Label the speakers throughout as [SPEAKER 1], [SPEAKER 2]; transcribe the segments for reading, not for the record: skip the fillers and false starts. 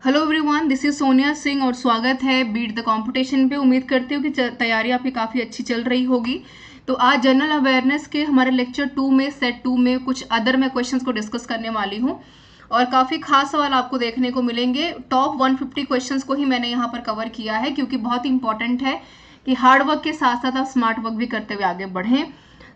[SPEAKER 1] Hello everyone, this is Sonia Singh और स्वागत है बीट द कंपटीशन पे। उम्मीद करती हूँ कि तैयारी आपकी काफ़ी अच्छी चल रही होगी। तो आज जनरल अवेयरनेस के हमारे लेक्चर 2 में सेट 2 में कुछ अदर मैं क्वेश्चंस को डिस्कस करने वाली हूँ और काफ़ी खास सवाल आपको देखने को मिलेंगे। टॉप 150 क्वेश्चंस को ही मैंने यहाँ पर कवर किया है क्योंकि बहुत इंपॉर्टेंट है कि हार्ड वर्क के साथ साथ आप स्मार्ट वर्क भी करते हुए आगे बढ़ें।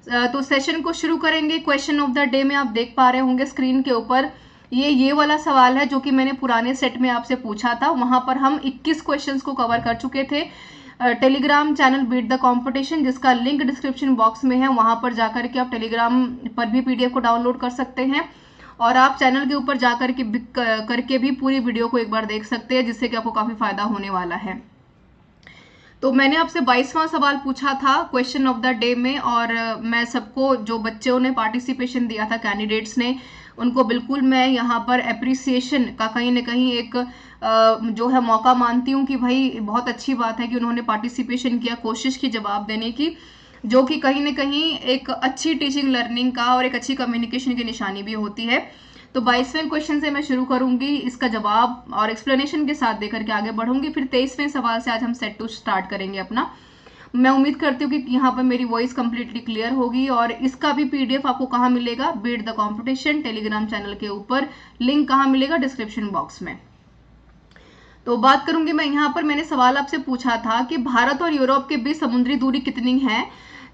[SPEAKER 1] तो सेशन को शुरू करेंगे। क्वेश्चन ऑफ द डे में आप देख पा रहे होंगे स्क्रीन के ऊपर ये वाला सवाल है जो कि मैंने पुराने सेट में आपसे पूछा था। वहां पर हम 21 क्वेश्चंस को कवर कर चुके थे। Telegram channel beat the competition, जिसका लिंक डिस्क्रिप्शन बॉक्स में है, वहां पर जाकर के आप टेलीग्राम पर भी पीडीएफ को डाउनलोड कर सकते हैं और आप चैनल के ऊपर जाकर के करके भी पूरी वीडियो को एक बार देख सकते हैं, जिससे कि आपको काफी फायदा होने वाला है। तो मैंने आपसे 22वां सवाल पूछा था क्वेश्चन ऑफ द डे में और मैं सबको, जो बच्चों ने पार्टिसिपेशन दिया था, कैंडिडेट्स ने, उनको बिल्कुल मैं यहाँ पर अप्रिसिएशन का कहीं ना कहीं एक जो है मौका मानती हूँ कि भाई बहुत अच्छी बात है कि उन्होंने पार्टिसिपेशन किया, कोशिश की जवाब देने की, जो कि कहीं ना कहीं एक अच्छी टीचिंग लर्निंग का और एक अच्छी कम्युनिकेशन की निशानी भी होती है। तो 22वें क्वेश्चन से मैं शुरू करूंगी, इसका जवाब और एक्सप्लेनेशन के साथ देकर के आगे बढ़ूंगी। फिर 23वें सवाल से आज हम सेट 2 स्टार्ट करेंगे अपना। मैं उम्मीद करती हूँ कि यहाँ पर मेरी वॉइस कंप्लीटली क्लियर होगी और इसका भी पीडीएफ आपको कहाँ मिलेगा? Beat the competition Telegram channel के ऊपर। लिंक कहाँ मिलेगा? डिस्क्रिप्शन बॉक्स में। तो बात करूंगी मैं यहाँ पर, मैंने सवाल आपसे पूछा था कि भारत और यूरोप के बीच समुद्री दूरी कितनी है?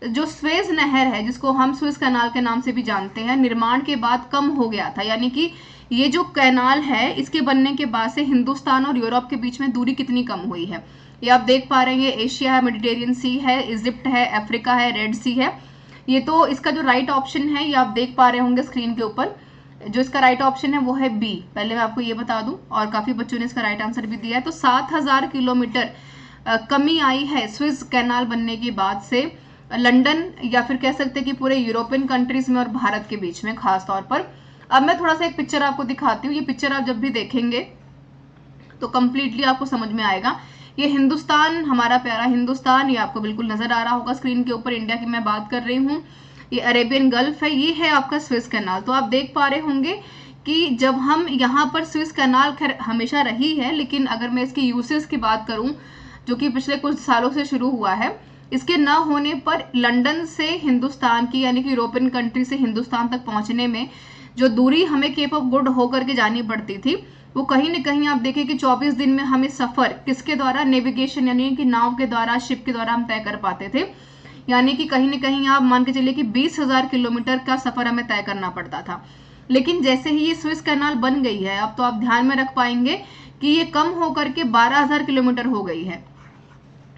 [SPEAKER 1] जो स्वेज नहर है, जिसको हम स्वेज कैनाल के नाम से भी जानते हैं, निर्माण के बाद कम हो गया था। यानी कि ये जो कैनाल है, इसके बनने के बाद से हिंदुस्तान और यूरोप के बीच में दूरी कितनी कम हुई है? ये आप देख पा रहे हैं, एशिया है, मेडिटेरियन सी है, इजिप्ट है, अफ्रीका है, रेड सी है। ये तो इसका जो राइट ऑप्शन है, ये आप देख पा रहे होंगे स्क्रीन के ऊपर। जो इसका राइट ऑप्शन है वो है बी। पहले मैं आपको ये बता दूं, और काफी बच्चों ने इसका राइट आंसर भी दिया है। तो 7000 किलोमीटर कमी आई है स्विस कैनाल बनने के बाद से लंदन, या फिर कह सकते हैं कि पूरे यूरोपियन कंट्रीज में और भारत के बीच में खास तौर पर। अब मैं थोड़ा सा एक पिक्चर आपको दिखाती हूँ। ये पिक्चर आप जब भी देखेंगे तो कंप्लीटली आपको समझ में आएगा। ये हिंदुस्तान, हमारा प्यारा हिंदुस्तान, ये आपको बिल्कुल नजर आ रहा होगा स्क्रीन के ऊपर। इंडिया की मैं बात कर रही हूँ। ये अरेबियन गल्फ है, ये है आपका स्विस कैनाल। तो आप देख पा रहे होंगे कि जब हम यहाँ पर स्विस कैनाल खैर हमेशा रही है, लेकिन अगर मैं इसकी यूसेज की बात करूं, जो कि पिछले कुछ सालों से शुरू हुआ है, इसके न होने पर लंदन से हिंदुस्तान की, यानी कि यूरोपियन कंट्री से हिंदुस्तान तक पहुंचने में जो दूरी हमें केप ऑफ गुड होकर के जानी पड़ती थी, वो कहीं न कहीं आप देखें कि 24 दिन में हमें सफर किसके द्वारा? नेविगेशन, यानी कि नाव के द्वारा, शिप के द्वारा हम तय कर पाते थे। यानी कि कहीं न कहीं आप मान के चलिए कि 20,000 किलोमीटर का सफर हमें तय करना पड़ता था। लेकिन जैसे ही ये स्विस कैनाल बन गई है, अब तो आप ध्यान में रख पाएंगे कि ये कम होकर के 12,000 किलोमीटर हो गई है।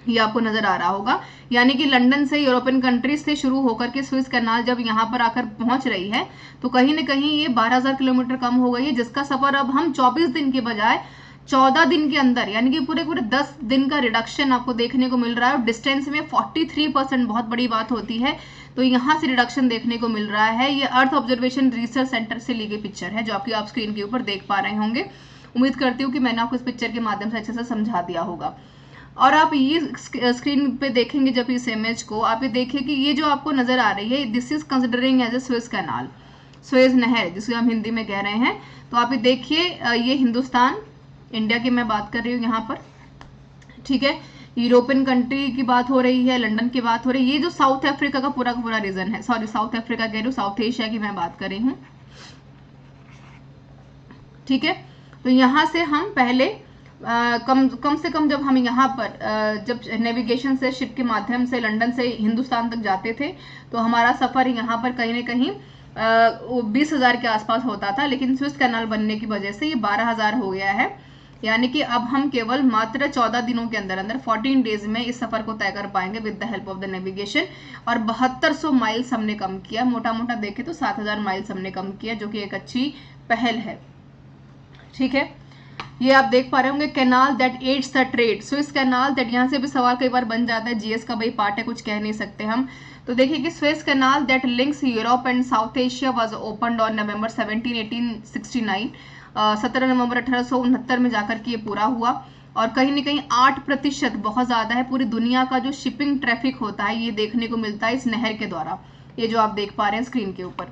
[SPEAKER 1] ये आपको नजर आ रहा होगा। यानी कि लंदन से, यूरोपियन कंट्रीज से शुरू होकर के स्विस कैनाल जब यहाँ पर आकर पहुंच रही है, तो कहीं ना कहीं ये 12,000 किलोमीटर कम हो गई है, जिसका सफर अब हम 24 दिन के बजाय 14 दिन के अंदर, यानी कि पूरे पूरे 10 दिन का रिडक्शन आपको देखने को मिल रहा है। और डिस्टेंस में 43%, बहुत बड़ी बात होती है। तो यहाँ से रिडक्शन देखने को मिल रहा है। ये अर्थ ऑब्जर्वेशन रिसर्च सेंटर से ली गई पिक्चर है, जो आपकी आप स्क्रीन के ऊपर देख पा रहे होंगे। उम्मीद करती हूँ कि मैंने आपको इस पिक्चर के माध्यम से अच्छे से समझा दिया होगा। और आप ये स्क्रीन पे देखेंगे जब इस इमेज को, आप ये देखिए कि ये जो आपको नजर आ रही है, this is considering as a Suez canal, Suez नहर जिसको हम हिंदी में कह रहे हैं। तो आप ये देखिए, ये हिंदुस्तान, इंडिया की मैं बात कर रही हूँ यहाँ पर, ठीक है। यूरोपियन कंट्री की बात हो रही है, लंदन की बात हो रही है। ये जो साउथ अफ्रीका का पूरा रीजन है, सॉरी साउथ अफ्रीका कह रही हूँ, साउथ एशिया की मैं बात कर रही हूँ, ठीक है। तो यहाँ से हम पहले कम से कम जब हम यहाँ पर जब नेविगेशन से, शिप के माध्यम से लंदन से हिंदुस्तान तक जाते थे, तो हमारा सफर यहाँ पर कहीं ना कहीं 20,000 के आसपास होता था। लेकिन स्विस कैनाल बनने की वजह से ये 12,000 हो गया है। यानी कि अब हम केवल मात्र 14 दिनों के अंदर अंदर 14 डेज में इस सफर को तय कर पाएंगे with the help of the navigation. और 7200 माइल्स हमने कम किया, मोटा मोटा देखें तो 7,000 माइल्स हमने कम किया, जो कि एक अच्छी पहल है, ठीक है। ये आप देख पा रहे होंगे, canal that adds the trade, Swiss canal that, यहाँ से भी सवाल कई बार बन जाता है, जीएस का भाई पार्ट है, कुछ कह नहीं सकते हम। तो देखिए कि Swiss canal that links Europe and south Asia was opened on November 17, 1869, 17 नवंबर 1869 में जाकर के ये पूरा हुआ। और कहीं ना कहीं 8%, बहुत ज्यादा है, पूरी दुनिया का जो शिपिंग ट्रैफिक होता है ये देखने को मिलता है इस नहर के द्वारा, ये जो आप देख पा रहे हैं स्क्रीन के ऊपर,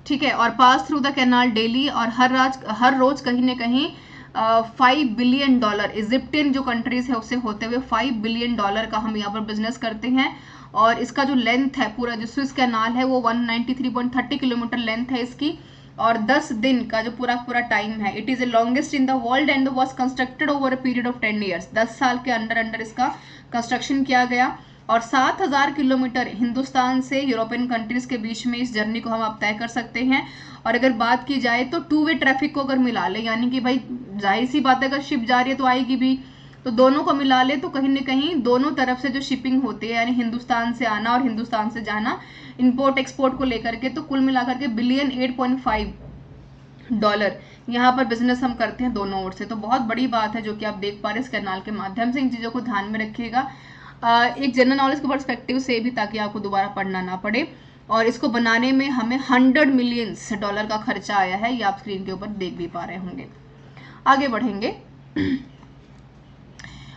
[SPEAKER 1] ठीक है। और pass through the canal daily, और हर रोज कहीं ना कहीं $5 बिलियन, इजिप्टियन जो कंट्रीज है उससे होते हुए $5 बिलियन का हम यहाँ पर बिजनेस करते हैं। और इसका जो लेंथ है पूरा जो स्विस कैनाल है वो 193.30 किलोमीटर लेंथ है इसकी, और 10 दिन का जो पूरा टाइम है। It is the longest in the world and was constructed over a period of 10 years. 10 साल के अंडर इसका कंस्ट्रक्शन किया गया। और 7000 किलोमीटर हिंदुस्तान से यूरोपियन कंट्रीज के बीच में इस जर्नी को हम आप तय कर सकते हैं। और अगर बात की जाए तो 2 वे ट्रैफिक को अगर मिला ले, यानी कि भाई जाहिर सी बात है अगर शिप जा रही है तो आएगी भी, तो दोनों को मिला ले तो कहीं ना कहीं दोनों तरफ से जो शिपिंग होती है, यानी हिंदुस्तान से आना और हिंदुस्तान से जाना, इंपोर्ट एक्सपोर्ट को लेकर के, तो कुल मिलाकर के बिलियन $8.5 यहाँ पर बिजनेस हम करते हैं दोनों ओर से। तो बहुत बड़ी बात है जो कि आप देख पा रहे हैं इस कैनाल के माध्यम से। इन चीजों को ध्यान में रखिएगा एक जनरल नॉलेज के पर्सपेक्टिव से भी, ताकि आपको दोबारा पढ़ना ना पड़े। और इसको बनाने में हमें $100 मिलियन का खर्चा आया है, ये आप स्क्रीन के ऊपर देख भी पा रहे होंगे। आगे बढ़ेंगे।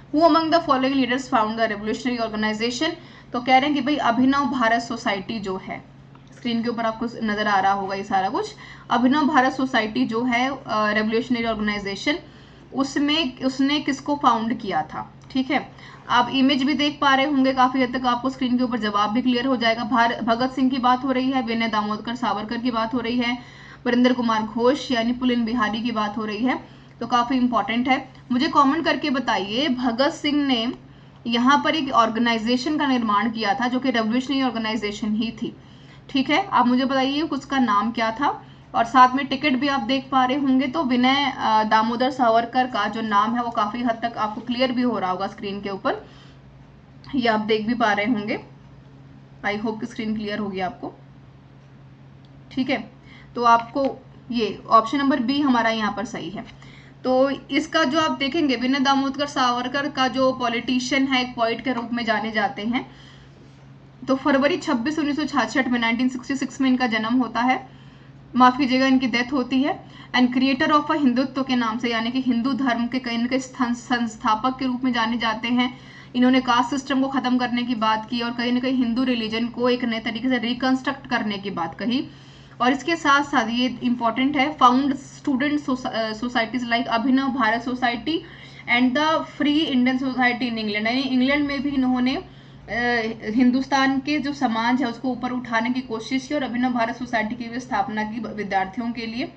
[SPEAKER 1] Who among the following leaders found the revolutionary organization? तो कह रहे हैं कि भाई अभिनव भारत सोसाइटी जो है, स्क्रीन के ऊपर आपको नजर आ रहा होगा ये सारा कुछ। अभिनव भारत सोसाइटी जो है रेवोल्यूशनरी ऑर्गेनाइजेशन, उसने किसको फाउंड किया था, ठीक है। आप इमेज भी देख पा रहे होंगे, काफी हद तक आपको स्क्रीन के ऊपर जवाब भी क्लियर हो जाएगा। भगत सिंह की बात हो रही है, विनय दामोदकर सावरकर की बात हो रही है, वीरेंद्र कुमार घोष यानी पुलिन बिहारी की बात हो रही है। तो काफी इंपॉर्टेंट है। मुझे कमेंट करके बताइए, भगत सिंह ने यहाँ पर एक ऑर्गेनाइजेशन का निर्माण किया था जो कि रेवोल्यूशनरी ऑर्गेनाइजेशन ही थी, ठीक है। आप मुझे बताइए उसका नाम क्या था। और साथ में टिकट भी आप देख पा रहे होंगे। तो विनय दामोदर सावरकर का जो नाम है वो काफी हद तक आपको क्लियर भी हो रहा होगा स्क्रीन के ऊपर, ये आप देख भी पा रहे होंगे। आई होप कि स्क्रीन क्लियर होगी आपको, ठीक है। तो आपको ये ऑप्शन नंबर बी हमारा यहाँ पर सही है। तो इसका जो आप देखेंगे, विनय दामोदर सावरकर का जो पॉलिटिशियन है, एक पोइट के रूप में जाने जाते हैं। तो फरवरी 26 1966 में 1966 में इनका जन्म होता है, माफ कीजिएगा इनकी डेथ होती है। And creator of a Hindutva के नाम से, यानी कि हिंदू धर्म के कहीं न कहीं संस्थापक के रूप में जाने जाते हैं। इन्होंने कास्ट सिस्टम को खत्म करने की बात की और कहीं ना कहीं हिंदू रिलीजन को एक नए तरीके से रिकंस्ट्रक्ट करने की बात कही। और इसके साथ साथ ये इंपॉर्टेंट है, found student societies like Abhinav Bharat society and the free Indian society in England, यानी इंग्लैंड में भी इन्होंने हिंदुस्तान के जो समाज है उसको ऊपर उठाने की कोशिश की और अभिनव भारत सोसाइटी की भी स्थापना की विद्यार्थियों के लिए।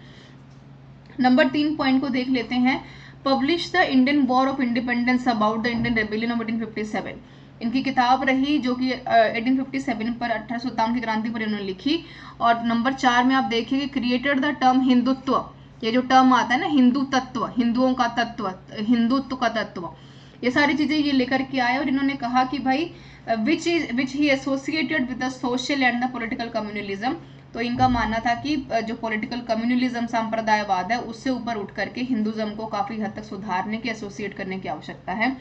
[SPEAKER 1] नंबर 3 पॉइंट को देख लेते हैं। Publish the Indian war of independence about the Indian rebellion of 1857, इनकी किताब रही जो कि 1857 पर 1857 की क्रांति पर इन्होंने लिखी। और नंबर 4 में आप देखिए क्रिएटेड द टर्म हिंदुत्व, ये जो टर्म आता है ना, हिंदू तत्व, हिंदुओं का तत्व, हिंदुत्व का तत्व, ये सारी चीजें ये लेकर के आए। और इन्होंने कहा कि भाई which he associated with the social and the political communalism. तो इनका मानना था कि जो पॉलिटिकल कम्युनलिज्म सांप्रदायवाद है उससे ऊपर उठ करके हिंदुज्म को काफी हद तक सुधारने की, एसोसिएट करने की आवश्यकता है।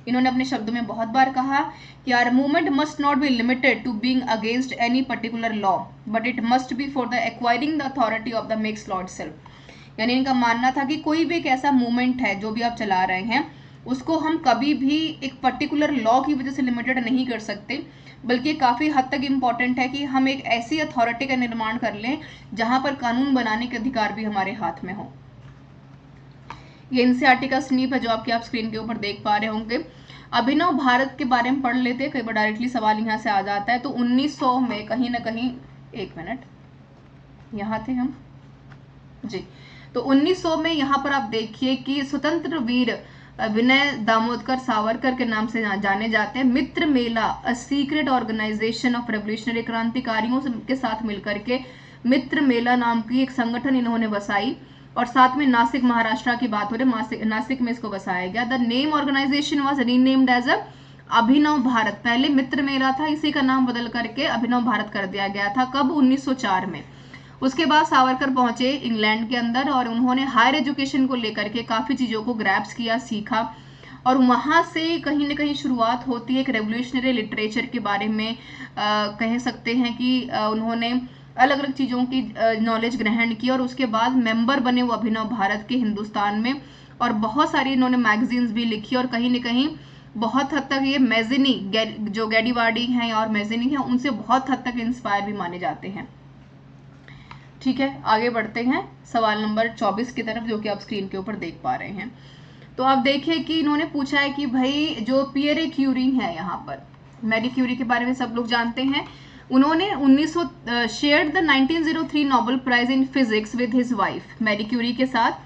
[SPEAKER 1] इन्होंने अपने शब्दों में बहुत बार कहा कि our movement must not be limited to being against any particular law, but it must be for the acquiring the authority of the makes law itself. यानी इनका मानना था कि कोई भी एक ऐसा मूवमेंट है जो भी आप चला रहे हैं उसको हम कभी भी एक पर्टिकुलर लॉ की वजह से लिमिटेड नहीं कर सकते, बल्कि काफी हद तक इम्पोर्टेंट है कि हम एक ऐसी अथॉरिटी का निर्माण कर लें जहां पर कानून बनाने के अधिकार भी हमारे हाथ में हो। ये एनसीईआरटी का स्नीप है जो आप स्क्रीन के ऊपर देख पा रहे होंगे। अभिनव भारत के बारे में पढ़ लेते हैं, कई बार डायरेक्टली सवाल यहाँ से आ जाता है। तो 1900 में कहीं ना कहीं, एक मिनट, यहाँ थे हम जी। तो 1900 में यहाँ पर आप देखिए कि स्वतंत्र वीर विनय दामोदकर सावरकर के नाम से जाने जाते हैं। Mitra Mela, a secret organisation of revolutionary, क्रांतिकारियों के साथ मिलकर के मित्र मेला नाम की एक संगठन इन्होंने बसाई। और साथ में नासिक महाराष्ट्र की बात हो रही, नासिक में इसको बसाया गया। The name organisation was renamed as Abhinav Bharat. पहले मित्र मेला था, इसी का नाम बदल करके अभिनव भारत कर दिया गया था। कब? 1904 में। उसके बाद सावरकर पहुंचे इंग्लैंड के अंदर और उन्होंने हायर एजुकेशन को लेकर के काफी चीजों को ग्रैप्स किया, सीखा। और वहां से कहीं ना कहीं शुरुआत होती है एक रेवोल्यूशनरी लिटरेचर के बारे में। कह सकते हैं कि उन्होंने अलग अलग चीजों की नॉलेज ग्रहण की और उसके बाद मेंबर बने वो अभिनव भारत के हिंदुस्तान में। और बहुत सारी इन्होंने मैगजीन्स भी लिखी और कहीं ना कहीं बहुत हद तक ये मैजिनी, जो गैडीवार्डी हैं और मैजिनी हैं, उनसे बहुत हद तक इंस्पायर भी माने जाते हैं। ठीक है, आगे बढ़ते हैं सवाल नंबर 24 की तरफ, जो कि आप स्क्रीन के ऊपर देख पा रहे हैं। तो आप देखिए कि इन्होंने पूछा है कि भाई जो पियरे क्यूरी है, यहाँ पर मैरी क्यूरी के बारे में सब लोग जानते हैं। उन्होंने 1900 shared the 1903 Nobel prize in physics with his wife, Marie Curie के साथ।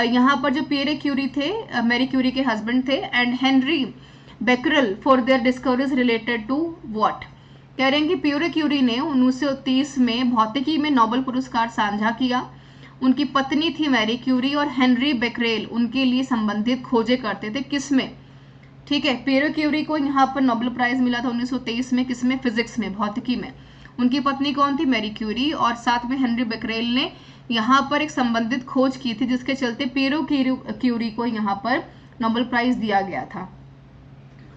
[SPEAKER 1] यहाँ पर जो पियरे क्यूरी थे, मैरी क्यूरी के हस्बैंड थे, and Henri Becquerel for their discoveries related to what. कह रहे हैं कि पियरे क्यूरी ने 1930 में भौतिकी में नोबेल पुरस्कार साझा किया। उनकी पत्नी थी मैरी क्यूरी और हेनरी बेकरेल उनके लिए संबंधित खोजें करते थे। किसमें? ठीक है, पियरे क्यूरी को यहाँ पर नोबेल प्राइज मिला था 1923 में, किसमें? फिजिक्स में, भौतिकी में। उनकी पत्नी कौन थी? मैरी क्यूरी, और साथ में हेनरी बेकरेल ने यहाँ पर एक संबंधित खोज की थी, जिसके चलते पियरे क्यूरी को यहाँ पर नोबेल प्राइज दिया गया था।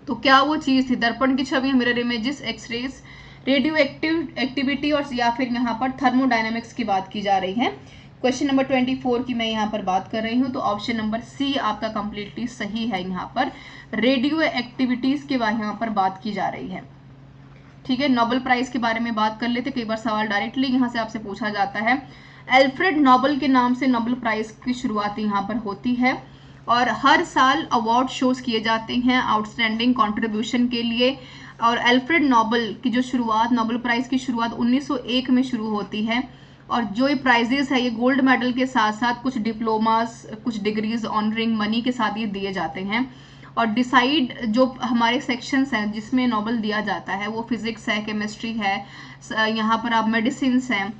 [SPEAKER 1] तो क्या वो चीज थी? दर्पण की छवि, mirror images, X-rays, radio activity, और या फिर यहाँ पर थर्मोडायनेमिक्स की बात की जा रही है। क्वेश्चन नंबर 24 की मैं यहाँ पर बात कर रही हूँ, तो ऑप्शन नंबर सी आपका कंप्लीटली सही है। यहाँ पर रेडियो एक्टिविटीज के बारे में यहाँ पर बात की जा रही है। ठीक है, नोबेल प्राइज के बारे में बात कर लेते। कई बार सवाल डायरेक्टली यहाँ से आपसे पूछा जाता है। एल्फ्रेड नोबेल के नाम से नोबेल प्राइज की शुरुआत यहाँ पर होती है, और हर साल अवार्ड शोज किए जाते हैं आउटस्टैंडिंग कंट्रीब्यूशन के लिए। और एल्फ्रेड नोबेल की जो शुरुआत, नोबेल प्राइज की शुरुआत 1901 में शुरू होती है। और जो ये प्राइजेस है, ये गोल्ड मेडल के साथ साथ कुछ डिप्लोमास, कुछ डिग्रीज, ऑनरिंग मनी के साथ ये दिए जाते हैं। और डिसाइड जो हमारे सेक्शंस हैं जिसमें नोबेल दिया जाता है, वो फिजिक्स है, केमिस्ट्री है, यहाँ पर आप मेडिसिन हैं,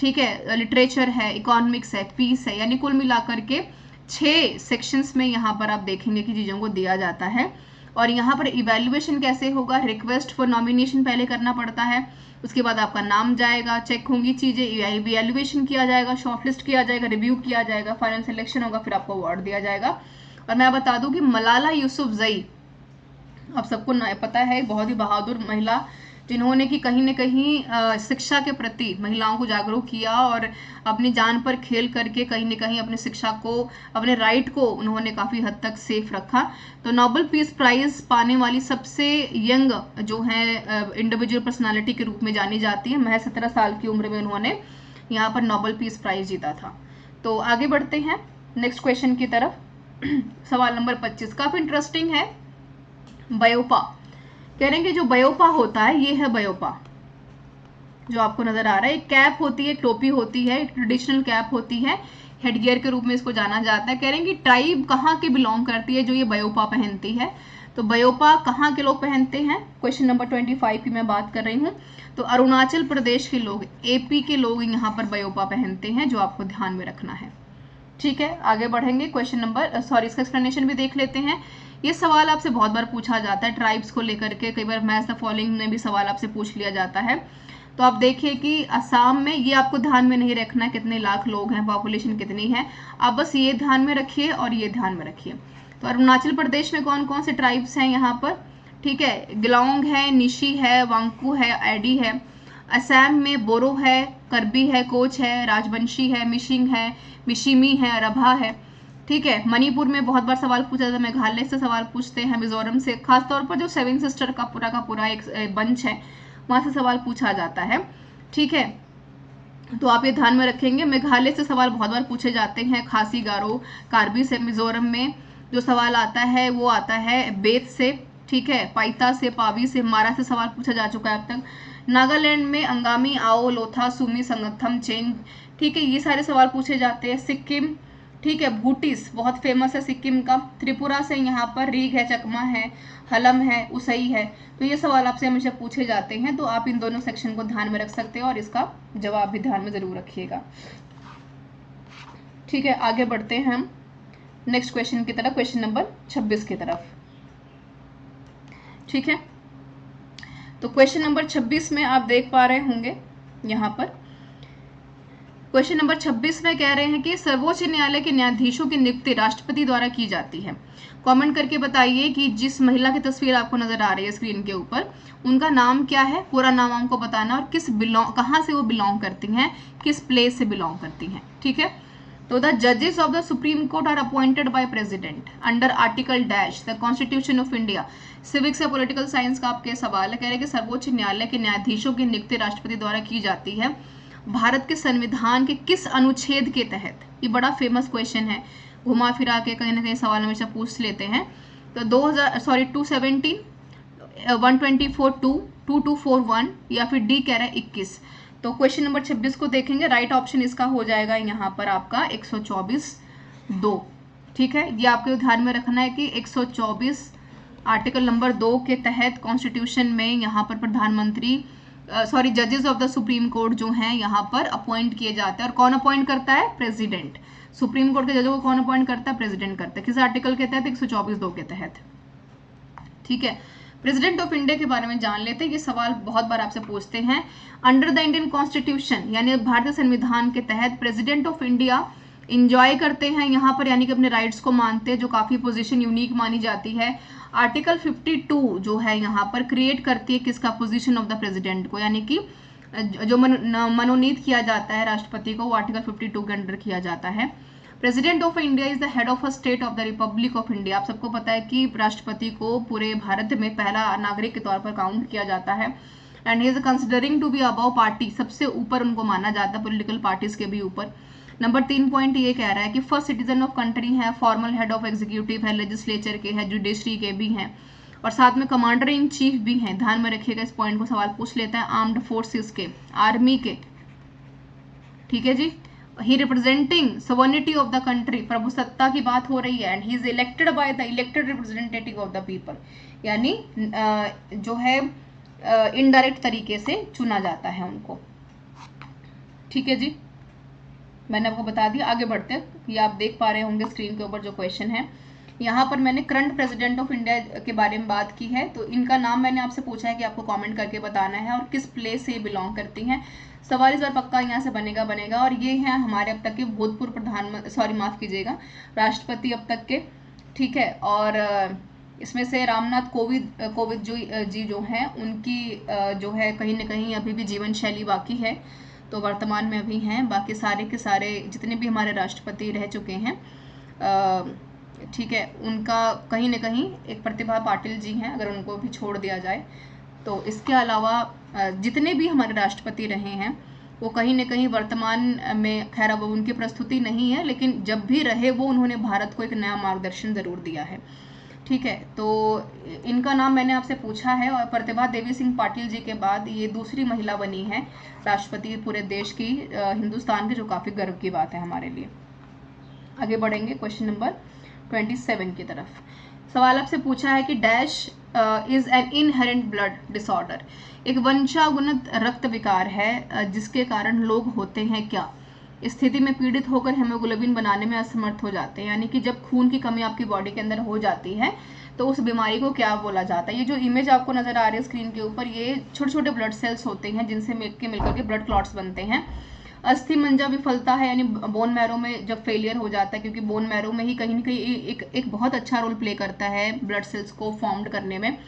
[SPEAKER 1] ठीक है, लिटरेचर है, इकोनॉमिक्स है, पीस है, यानी कुल मिलाकर के 6 सेक्शंस में यहाँ पर आप देखेंगे कि चीज़ों को दिया जाता है। और यहाँ पर इवैल्यूएशन कैसे होगा? रिक्वेस्ट फॉर नॉमिनेशन पहले करना पड़ता है, उसके बाद आपका नाम जाएगा, चेक होंगी चीज़ें, इवैल्यूएशन किया जाएगा, शॉर्टलिस्ट किया जाएगा, रिव्यू किया जाएगा, फाइनल सिलेक्शन होगा, फिर आपको अवार्ड दिया जाएगा। और मैं बता दूं कि मलाला यूसुफजई, आप सबको पता है, बहुत ही बहादुर महिला, जिन्होंने कि कहीं न कहीं शिक्षा के प्रति महिलाओं को जागरूक किया और अपनी जान पर खेल करके कहीं न कहीं अपनी शिक्षा को, अपने राइट को उन्होंने काफ़ी हद तक सेफ रखा। तो नोबेल पीस प्राइज पाने वाली सबसे यंग जो है इंडिविजुअल पर्सनालिटी के रूप में जानी जाती है। महज 17 साल की उम्र में उन्होंने यहाँ पर नोबेल पीस प्राइज जीता था। तो आगे बढ़ते हैं नेक्स्ट क्वेश्चन की तरफ। सवाल नंबर 25 काफ़ी इंटरेस्टिंग है। बायोपा, कह रहे हैं कि जो बायोपा होता है, ये है बायोपा जो आपको नजर आ रहा है। एक कैप होती है, टोपी होती है, ट्रेडिशनल कैप होती है, हेडगियर के रूप में इसको जाना जाता है। कह रहे हैं कि ट्राइब कहाँ के बिलोंग करती है जो ये बायोपा पहनती है? तो बायोपा कहाँ के लोग पहनते हैं? क्वेश्चन नंबर 25 की मैं बात कर रही हूँ। तो अरुणाचल प्रदेश के लोग, एपी के लोग यहाँ पर बायोपा पहनते हैं, जो आपको ध्यान में रखना है। ठीक है, आगे बढ़ेंगे। क्वेश्चन नंबर इसका एक्सप्लेनेशन भी देख लेते हैं। ये सवाल आपसे बहुत बार पूछा जाता है ट्राइब्स को लेकर के, कई बार मैच द फॉलोइंग में भी सवाल आपसे पूछ लिया जाता है। तो आप देखिए कि असम में, ये आपको ध्यान में नहीं रखना है कितने लाख लोग हैं, पॉपुलेशन कितनी है, आप बस ये ध्यान में रखिए और ये ध्यान में रखिए। तो अरुणाचल प्रदेश में कौन कौन से ट्राइब्स हैं यहाँ पर? ठीक है, गिलोंग है, निशी है, वांगकू है, एडी है। असम में बोरो है, करबी है, कोच है, राजवंशी है, मिशिंग है, मिशिमी है, रभा है। ठीक है, मणिपुर में बहुत बार सवाल पूछा जाता है, मेघालय से सवाल पूछते हैं, मिजोरम से, खासतौर पर जो 7 सिस्टर का पूरा एक बंच है, वहां से सवाल पूछा जाता है। ठीक है, तो आप ये ध्यान में रखेंगे। मेघालय से सवाल बहुत बार पूछे जाते हैं, खासी, गारो, कार्बी से। मिजोरम में जो सवाल आता है वो आता है बेत से, ठीक है, पाइता से, पावी से, मारा से सवाल पूछा जा चुका है अब तक। नागालैंड में अंगामी, आओ, लोथा, सुमी, संगथम, चेंग, ठीक है, ये सारे सवाल पूछे जाते हैं। सिक्किम, ठीक है, भूटिस बहुत फेमस है सिक्किम का। त्रिपुरा से यहाँ पर रीग है, चकमा है, हलम है, उसई है। तो ये सवाल आपसे हमेशा पूछे जाते हैं, तो आप इन दोनों सेक्शन को ध्यान में रख सकते हैं और इसका जवाब भी ध्यान में जरूर रखिएगा। ठीक है, आगे बढ़ते हैं हम नेक्स्ट क्वेश्चन की तरफ, क्वेश्चन नंबर 26 की तरफ। ठीक है, तो क्वेश्चन नंबर 26 में आप देख पा रहे होंगे यहाँ पर क्वेश्चन नंबर 26 में कह रहे हैं कि सर्वोच्च न्यायालय के न्यायाधीशों की नियुक्ति राष्ट्रपति द्वारा की जाती है। कमेंट करके बताइए कि जिस महिला की तस्वीर आपको नजर आ रही है स्क्रीन के ऊपर, उनका नाम क्या है, पूरा नाम हमको बताना, और कहाँ से वो बिलोंग करती हैं, किस प्लेस से बिलोंग करती हैं। ठीक है, तो द जजेस of the Supreme Court are appointed by president under article dash the constitution of India. Civics या पॉलिटिकल साइंस का आपके सवाल है। कह रहे हैं कि सर्वोच्च न्यायालय के न्यायाधीशों की नियुक्ति राष्ट्रपति द्वारा की जाती है। भारत के संविधान के किस अनुच्छेद के तहत? ये बड़ा फेमस क्वेश्चन है, घुमा फिरा के कहीं ना कहीं सवाल हमेशा पूछ लेते हैं। तो 217, 124, 2241 या फिर डी कह रहा है 21। तो क्वेश्चन नंबर 26 को देखेंगे, राइट ऑप्शन इसका हो जाएगा यहाँ पर आपका 124(2). ठीक है, ये आपको ध्यान में रखना है कि 124 आर्टिकल नंबर 2 के तहत कॉन्स्टिट्यूशन में यहाँ पर प्रधानमंत्री जजेस ऑफ द सुप्रीम कोर्ट जो हैं यहाँ पर अपॉइंट किए जाते हैं। और कौन अपॉइंट करता है? प्रेसिडेंट। सुप्रीम कोर्ट के जजों को कौन अपॉइंट करता है? प्रेसिडेंट करता है। किस आर्टिकल के तहत? 124(2) के तहत। ठीक है, प्रेसिडेंट ऑफ इंडिया के बारे में जान लेते हैं। ये सवाल बहुत बार आपसे पूछते हैं। अंडर द इंडियन कॉन्स्टिट्यूशन यानी भारतीय संविधान के तहत प्रेसिडेंट ऑफ इंडिया इंजॉय करते हैं यहाँ पर, यानी कि अपने राइट्स को मानते हैं, जो काफी पोजीशन यूनिक मानी जाती है। आर्टिकल 52 जो है यहाँ पर क्रिएट करती है किसका? पोजीशन ऑफ द प्रेसिडेंट को, यानी कि जो मनोनीत किया जाता है राष्ट्रपति को, वो आर्टिकल 52 के अंडर किया जाता है। President of India is the head of a state of the Republic of India. आप सबको पता है कि राष्ट्रपति को पूरे भारत में पहला नागरिक के तौर पर काउंट किया जाता है। And he is considering to be above party, सबसे ऊपर उनको माना जाता है, पॉलिटिकल पार्टीज के भी ऊपर। नंबर 3 पॉइंट ये कह रहा है कि फर्स्ट सिटीजन ऑफ कंट्री है, फॉर्मल हेड ऑफ एग्जीक्यूटिव है, लेजिस्लेचर के है, जुडिशरी के भी हैं, और साथ में कमांडर इन चीफ भी हैं। ध्यान में रखिएगा, इस पॉइंट को सवाल पूछ लेता है। आर्म्ड फोर्सेस के, आर्मी के। ठीक है जी। He representing sovereignty of the country, प्रभुसत्ता की बात हो रही है। And he is elected by the elected representative of the people, यानी जो है इनडायरेक्ट तरीके से चुना जाता है उनको। ठीक है जी, मैंने आपको बता दिया। आगे बढ़ते हैं, ये आप देख पा रहे होंगे स्क्रीन के ऊपर जो क्वेश्चन है। यहाँ पर मैंने करंट प्रेसिडेंट ऑफ इंडिया के बारे में बात की है। तो इनका नाम मैंने आपसे पूछा है कि आपको कमेंट करके बताना है और किस प्लेस से बिलोंग करती हैं। सवाल इस बार पक्का यहाँ से बनेगा। और ये हैं हमारे अब तक के भूतपूर्व प्रधानमंत्री, राष्ट्रपति अब तक के। ठीक है, और इसमें से रामनाथ कोविंद जी जो हैं, उनकी जो है कहीं ना कहीं अभी भी जीवन शैली बाकी है, तो वर्तमान में अभी हैं। बाकी सारे के सारे जितने भी हमारे राष्ट्रपति रह चुके हैं, ठीक है, उनका कहीं ना कहीं एक प्रतिभा पाटिल जी हैं, अगर उनको भी छोड़ दिया जाए तो। इसके अलावा जितने भी हमारे राष्ट्रपति रहे हैं वो कहीं ना कहीं वर्तमान में, खैर अब उनकी प्रस्तुति नहीं है, लेकिन जब भी रहे वो उन्होंने भारत को एक नया मार्गदर्शन जरूर दिया है। ठीक है, तो इनका नाम मैंने आपसे पूछा है। और प्रतिभा देवी सिंह पाटिल जी के बाद ये दूसरी महिला बनी है राष्ट्रपति पूरे देश की, हिंदुस्तान की, जो काफ़ी गर्व की बात है हमारे लिए। आगे बढ़ेंगे क्वेश्चन नंबर 27 की तरफ। सवाल आपसे पूछा है कि dash is an inherent blood disorder, एक वंशानुगत रक्त विकार है जिसके कारण लोग होते हैं क्या? स्थिति में पीड़ित होकर हेमोग्लोबिन बनाने में असमर्थ हो जाते हैं, यानी कि जब खून की कमी आपकी बॉडी के अंदर हो जाती है तो उस बीमारी को क्या बोला जाता है? ये जो इमेज आपको नजर आ रही है स्क्रीन के ऊपर, ये छोटे छोटे ब्लड सेल्स होते हैं जिनसे मिलकर के ब्लड क्लॉट्स बनते हैं। अस्थि मंजा विफलता है, यानी बोन मैरो में जब फेलियर हो जाता है, क्योंकि बोन मैरो में ही कहीं ना कहीं एक बहुत अच्छा रोल प्ले करता है ब्लड सेल्स को फॉर्म्ड करने में।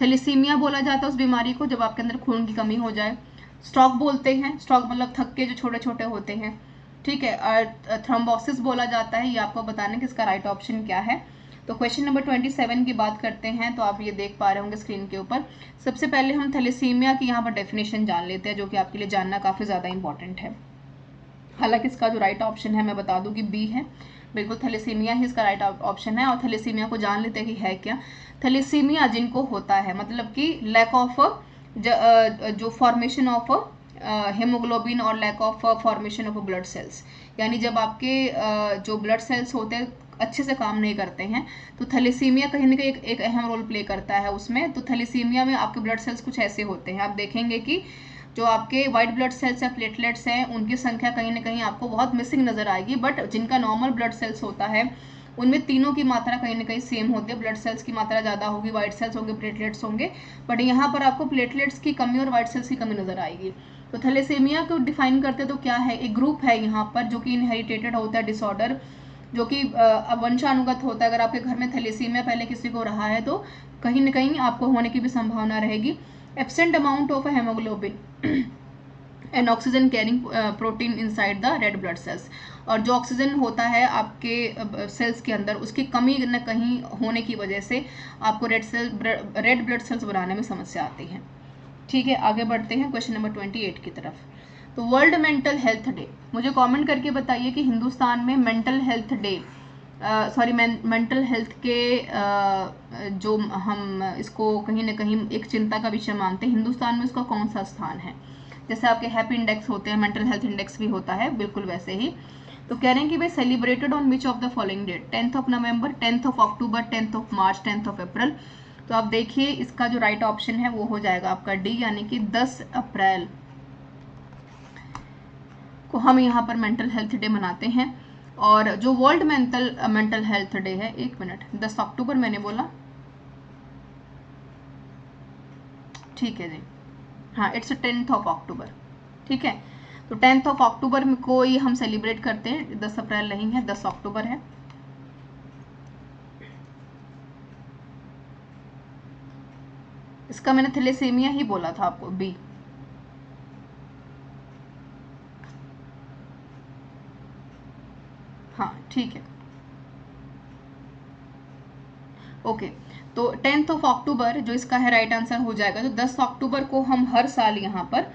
[SPEAKER 1] थैलेसीमिया बोला जाता है उस बीमारी को जब आपके अंदर खून की कमी हो जाए। स्ट्रोक बोलते हैं, स्ट्रोक मतलब थक्के जो छोटे छोटे होते हैं। ठीक है, और थ्रोम्बोसिस बोला जाता है। ये आपको बताना है कि इसका राइट ऑप्शन क्या है। तो क्वेश्चन नंबर 27 की बात करते हैं, तो आप ये देख पा रहे होंगे स्क्रीन के ऊपर। सबसे पहले हम थैलेसीमिया की यहाँ पर डेफिनेशन जान लेते हैं, जो कि आपके लिए जानना काफ़ी ज़्यादा इंपॉर्टेंट है। हालांकि इसका जो राइट ऑप्शन है मैं बता दूं कि बी है, बिल्कुल थैलेसीमिया ही इसका राइट ऑप्शन है। और थैलेसीमिया को जान लेते हैं कि है क्या। थैलेसीमिया जिनको होता है, मतलब कि लैक ऑफ जो फॉर्मेशन ऑफ हेमोग्लोबिन और lack of formation of blood cells, यानी जब आपके जो ब्लड सेल्स होते हैं अच्छे से काम नहीं करते हैं, तो थैलेसीमिया कहीं ना कहीं एक अहम रोल प्ले करता है उसमें। तो थैलेसीमिया में आपके ब्लड सेल्स कुछ ऐसे होते हैं, आप देखेंगे कि जो आपके वाइट ब्लड सेल्स या प्लेटलेट्स हैं उनकी संख्या कहीं ना कहीं आपको बहुत मिसिंग नजर आएगी। बट जिनका नॉर्मल ब्लड सेल्स होता है उनमें तीनों की मात्रा कहीं ना कहीं सेम होती है। ब्लड सेल्स की मात्रा ज़्यादा होगी, वाइट सेल्स होंगे, प्लेटलेट्स होंगे, बट यहाँ पर आपको प्लेटलेट्स की कमी और वाइट सेल्स की कमी नजर आएगी। तो थैलेसीमिया को डिफाइन करते तो क्या है, एक ग्रुप है यहाँ पर जो कि इनहेरिटेटेड होता है डिसऑर्डर, जो कि वंशानुगत होता है। अगर आपके घर में थैलेसीमिया पहले किसी को रहा है तो कहीं ना कहीं आपको होने की भी संभावना रहेगी। Absent amount of haemoglobin and oxygen carrying protein inside the red blood cells, और जो ऑक्सीजन होता है आपके सेल्स के अंदर उसकी कमी न कहीं होने की वजह से आपको रेड ब्लड सेल्स बनाने में समस्या आती है। ठीक है, आगे बढ़ते हैं क्वेश्चन नंबर 28 की तरफ। तो वर्ल्ड मेंटल हेल्थ डे, मुझे कमेंट करके बताइए कि हिंदुस्तान में mental health day mental health के जो हम इसको कहीं ना कहीं एक चिंता का विषय मानते हैं, हिंदुस्तान में उसका कौन सा स्थान है। जैसे आपके हैप्पी इंडेक्स होते हैं, मेंटल हेल्थ इंडेक्स भी होता है, बिल्कुल वैसे ही। तो कह रहे हैं कि भाई celebrated on which of the following date, 10th of November, 10th of October, 10th of March, 10th of April. तो आप देखिए इसका जो राइट ऑप्शन है वो हो जाएगा आपका डी, यानी कि 10 अप्रैल को हम यहाँ पर मेंटल हेल्थ डे मनाते हैं। और जो वर्ल्ड मेंटल हेल्थ डे है, 1 मिनट, 10 अक्टूबर मैंने बोला, ठीक है जी, हाँ, इट्स 10th ऑफ अक्टूबर, ठीक है। तो 10th ऑफ अक्टूबर को ही हम सेलिब्रेट करते हैं, 10 अप्रैल नहीं है, 10 अक्टूबर है। इसका मैंने थैलेसीमिया ही बोला था आपको, बी। हाँ ठीक है, ओके। तो 10th ऑफ अक्टूबर जो इसका है राइट आंसर हो जाएगा। तो 10 अक्टूबर को हम हर साल यहाँ पर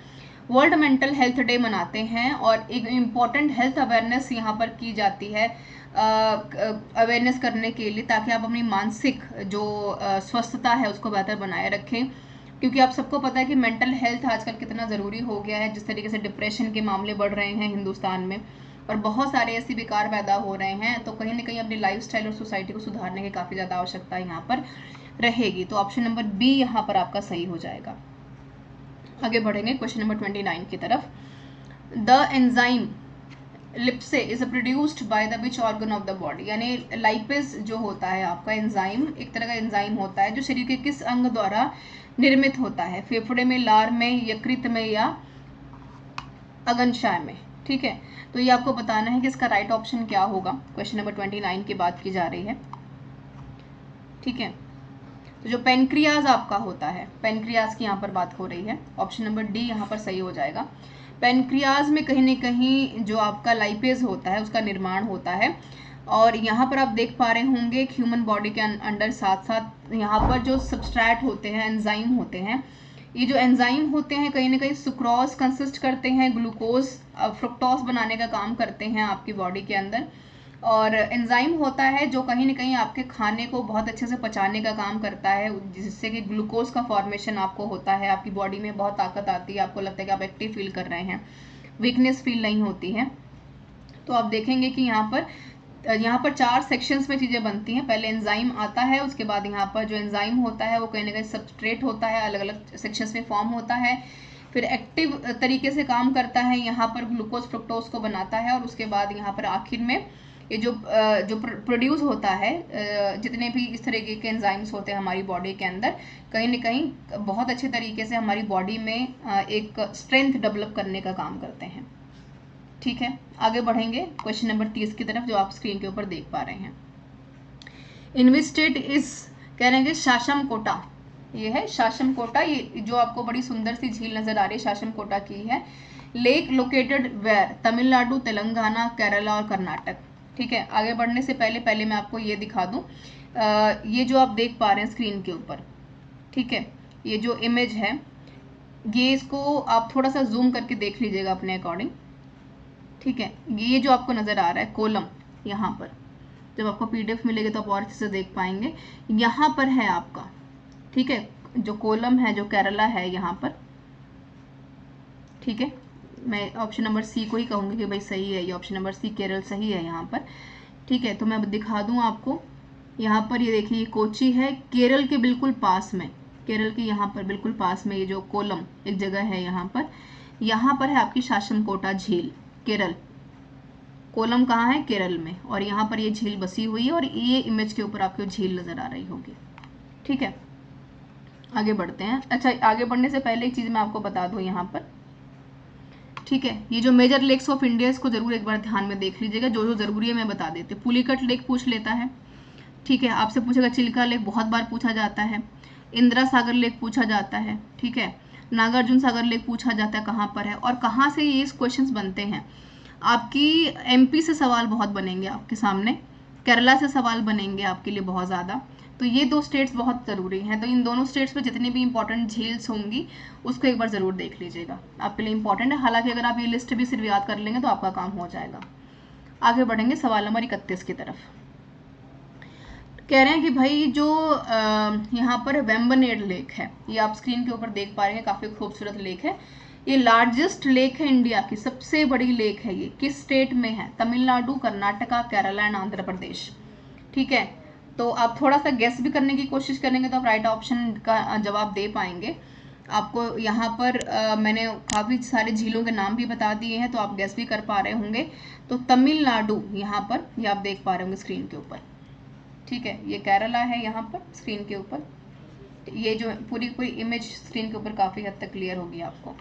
[SPEAKER 1] वर्ल्ड मेंटल हेल्थ डे मनाते हैं और एक इम्पॉर्टेंट हेल्थ अवेयरनेस यहाँ पर की जाती है, अवेयरनेस करने के लिए, ताकि आप अपनी मानसिक जो स्वस्थता है उसको बेहतर बनाए रखें। क्योंकि आप सबको पता है कि मेंटल हेल्थ आजकल कितना ज़रूरी हो गया है, जिस तरीके से डिप्रेशन के मामले बढ़ रहे हैं हिंदुस्तान में और बहुत सारे ऐसे विकार पैदा हो रहे हैं, तो कहीं ना कहीं अपनी लाइफस्टाइल और सोसाइटी को सुधारने की काफ़ी ज़्यादा आवश्यकता यहाँ पर रहेगी। तो ऑप्शन नंबर बी यहाँ पर आपका सही हो जाएगा। आगे बढ़ेंगे क्वेश्चन नंबर 29 की तरफ। The enzyme lipase is produced by the which organ of the body, यानी लाइपेज जो होता है आपका एंजाइम, एक तरह का एंजाइम होता है जो शरीर के किस अंग द्वारा निर्मित होता है, फेफड़े में, लार में, यकृत में या अग्न्याशय में, ठीक है। तो ये आपको बताना है कि इसका राइट ऑप्शन क्या होगा। क्वेश्चन नंबर 29 की बात की जा रही है, ठीक है। तो जो पेनक्रियाज आपका होता है, पेनक्रियाज की यहाँ पर बात हो रही है, ऑप्शन नंबर डी यहाँ पर सही हो जाएगा। पेनक्रियाज में कहीं ना कहीं जो आपका लाइपेज होता है उसका निर्माण होता है। और यहाँ पर आप देख पा रहे होंगे ह्यूमन बॉडी के अंडर साथ साथ यहाँ पर जो सबस्ट्रेट होते हैं, एंजाइम होते हैं, ये जो एंजाइम होते हैं कहीं ना कहीं सुक्रोज कंसिस्ट करते हैं, ग्लूकोज, फ्रुक्टोज बनाने का काम करते हैं आपकी बॉडी के अंदर। और एंजाइम होता है जो कहीं ना कहीं आपके खाने को बहुत अच्छे से पचाने का काम करता है, जिससे कि ग्लूकोज का फॉर्मेशन आपको होता है, आपकी बॉडी में बहुत ताकत आती है, आपको लगता है कि आप एक्टिव फील कर रहे हैं, वीकनेस फील नहीं होती है। तो आप देखेंगे कि यहाँ पर 4 सेक्शंस में चीज़ें बनती हैं। पहले एंजाइम आता है, उसके बाद यहाँ पर जो एंजाइम होता है वो कहीं ना कहीं सबस्ट्रेट होता है, अलग अलग सेक्शंस में फॉर्म होता है, फिर एक्टिव तरीके से काम करता है, यहाँ पर ग्लूकोज फ्रुक्टोज को बनाता है, और उसके बाद यहाँ पर आखिर में ये जो प्रोड्यूस होता है, जितने भी इस तरीके के एंजाइम्स होते हैं हमारी बॉडी के अंदर, कहीं ना कहीं बहुत अच्छे तरीके से हमारी बॉडी में एक स्ट्रेंथ डेवलप करने का काम करते हैं, ठीक है। आगे बढ़ेंगे क्वेश्चन नंबर 30 की तरफ, जो आप स्क्रीन के ऊपर देख पा रहे हैं। इन विच स्टेट इज, कह रहे हैं शासमकोटा, ये है शासमकोटा, ये जो आपको बड़ी सुंदर सी झील नजर आ रही है शासमकोटा की है। Lake located where, Tamil Nadu, Telangana, Kerala और कर्नाटक, ठीक है। आगे बढ़ने से पहले मैं आपको ये दिखा दूं, ये जो आप देख पा रहे हैं स्क्रीन के ऊपर, ठीक है, ये जो इमेज है, ये इसको आप थोड़ा सा जूम करके देख लीजिएगा अपने अकॉर्डिंग, ठीक है। ये जो आपको नजर आ रहा है कॉलम, यहाँ पर जब आपको पीडीएफ मिलेगी तो आप और अच्छे से देख पाएंगे, यहाँ पर है आपका, ठीक है, जो कॉलम है, जो केरला है यहाँ पर, ठीक है। मैं ऑप्शन नंबर सी को ही कहूँगी कि भाई सही है, ये ऑप्शन नंबर सी केरल सही है यहाँ पर, ठीक है। तो मैं दिखा दूँ आपको, यहाँ पर ये देखिए ये कोची है, केरल के बिल्कुल पास में, केरल के यहाँ पर बिल्कुल पास में ये जो कोलम एक जगह है, यहाँ पर है आपकी शासमकोटा झील, केरल। कोलम कहाँ है? केरल में। और यहाँ पर ये झील बसी हुई है और ये इमेज के ऊपर आपको झील नजर आ रही होगी, ठीक है। आगे बढ़ते हैं। अच्छा, आगे बढ़ने से पहले एक चीज मैं आपको बता दूं यहाँ पर, ठीक है, ये जो मेजर लेक्स ऑफ इंडिया, इसको जरूर एक बार ध्यान में देख लीजिएगा, जो जो जरूरी है मैं बता देती हूँ। पुलिकट लेक पूछ लेता है, ठीक है, आपसे पूछेगा चिल्का लेक बहुत बार पूछा जाता है, इंदिरा सागर लेक पूछा जाता है, ठीक है, नागार्जुन सागर लेक पूछा जाता है कहाँ पर है, और कहाँ से ये क्वेश्चंस बनते हैं। आपकी एमपी से सवाल बहुत बनेंगे आपके सामने, केरला से सवाल बनेंगे आपके लिए बहुत ज़्यादा, तो ये 2 स्टेट्स बहुत ज़रूरी हैं। तो इन दोनों स्टेट्स पर जितनी भी इंपॉर्टेंट झील्स होंगी उसको एक बार ज़रूर देख लीजिएगा, आपके लिए इंपॉर्टेंट है। हालांकि अगर आप ये लिस्ट भी सिर्फ याद कर लेंगे तो आपका काम हो जाएगा। आगे बढ़ेंगे सवाल नंबर 31 की तरफ। कह रहे हैं कि भाई जो यहाँ पर वेम्बनाड लेक है, ये आप स्क्रीन के ऊपर देख पा रहे हैं, काफ़ी खूबसूरत लेक है। ये लार्जेस्ट लेक है इंडिया की, सबसे बड़ी लेक है। ये किस स्टेट में है? तमिलनाडु, कर्नाटका, केरला एंड आंध्र प्रदेश। ठीक है, तो आप थोड़ा सा गेस भी करने की कोशिश करेंगे तो आप राइट ऑप्शन का जवाब दे पाएंगे। आपको यहाँ पर मैंने काफ़ी सारे झीलों के नाम भी बता दिए हैं, तो आप गेस भी कर पा रहे होंगे। तो तमिलनाडु यहाँ पर, ये आप देख पा रहे होंगे स्क्रीन के ऊपर। ठीक है, ये केरला है यहाँ पर स्क्रीन के ऊपर। ये जो पूरी पूरी इमेज स्क्रीन के ऊपर काफ़ी हद तक क्लियर होगी आपको।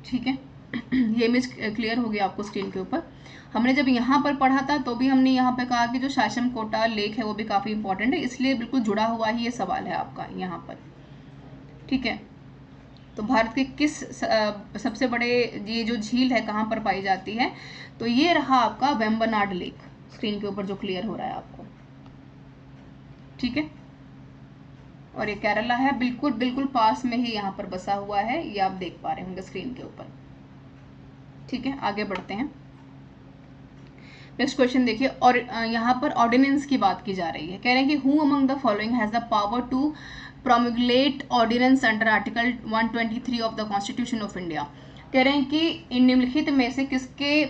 [SPEAKER 1] ठीक है, ये इमेज क्लियर होगी आपको स्क्रीन के ऊपर। हमने जब यहाँ पर पढ़ा था तो भी हमने यहाँ पे कहा कि जो शाशमकोटा लेक है वो भी काफ़ी इंपॉर्टेंट है, इसलिए बिल्कुल जुड़ा हुआ ही ये सवाल है आपका यहाँ पर। ठीक है, तो भारत के किस सबसे बड़े ये जो झील है कहाँ पर पाई जाती है? तो ये रहा आपका वेम्बनाड लेक, स्क्रीन के ऊपर जो क्लियर हो रहा है आपको। ठीक है, और ये केरला है, बिल्कुल बिल्कुल पास में ही यहाँ पर बसा हुआ है, ये आप देख पा रहे होंगे स्क्रीन के ऊपर। ठीक है, आगे बढ़ते हैं। नेक्स्ट क्वेश्चन देखिए, और यहाँ पर ऑर्डिनेंस की बात की जा रही है। कह रहे हैं कि who among the following has the power to promulgate ordinance under article 123 of the constitution of India. कह रहे हैं कि इन निम्नलिखित में से किसके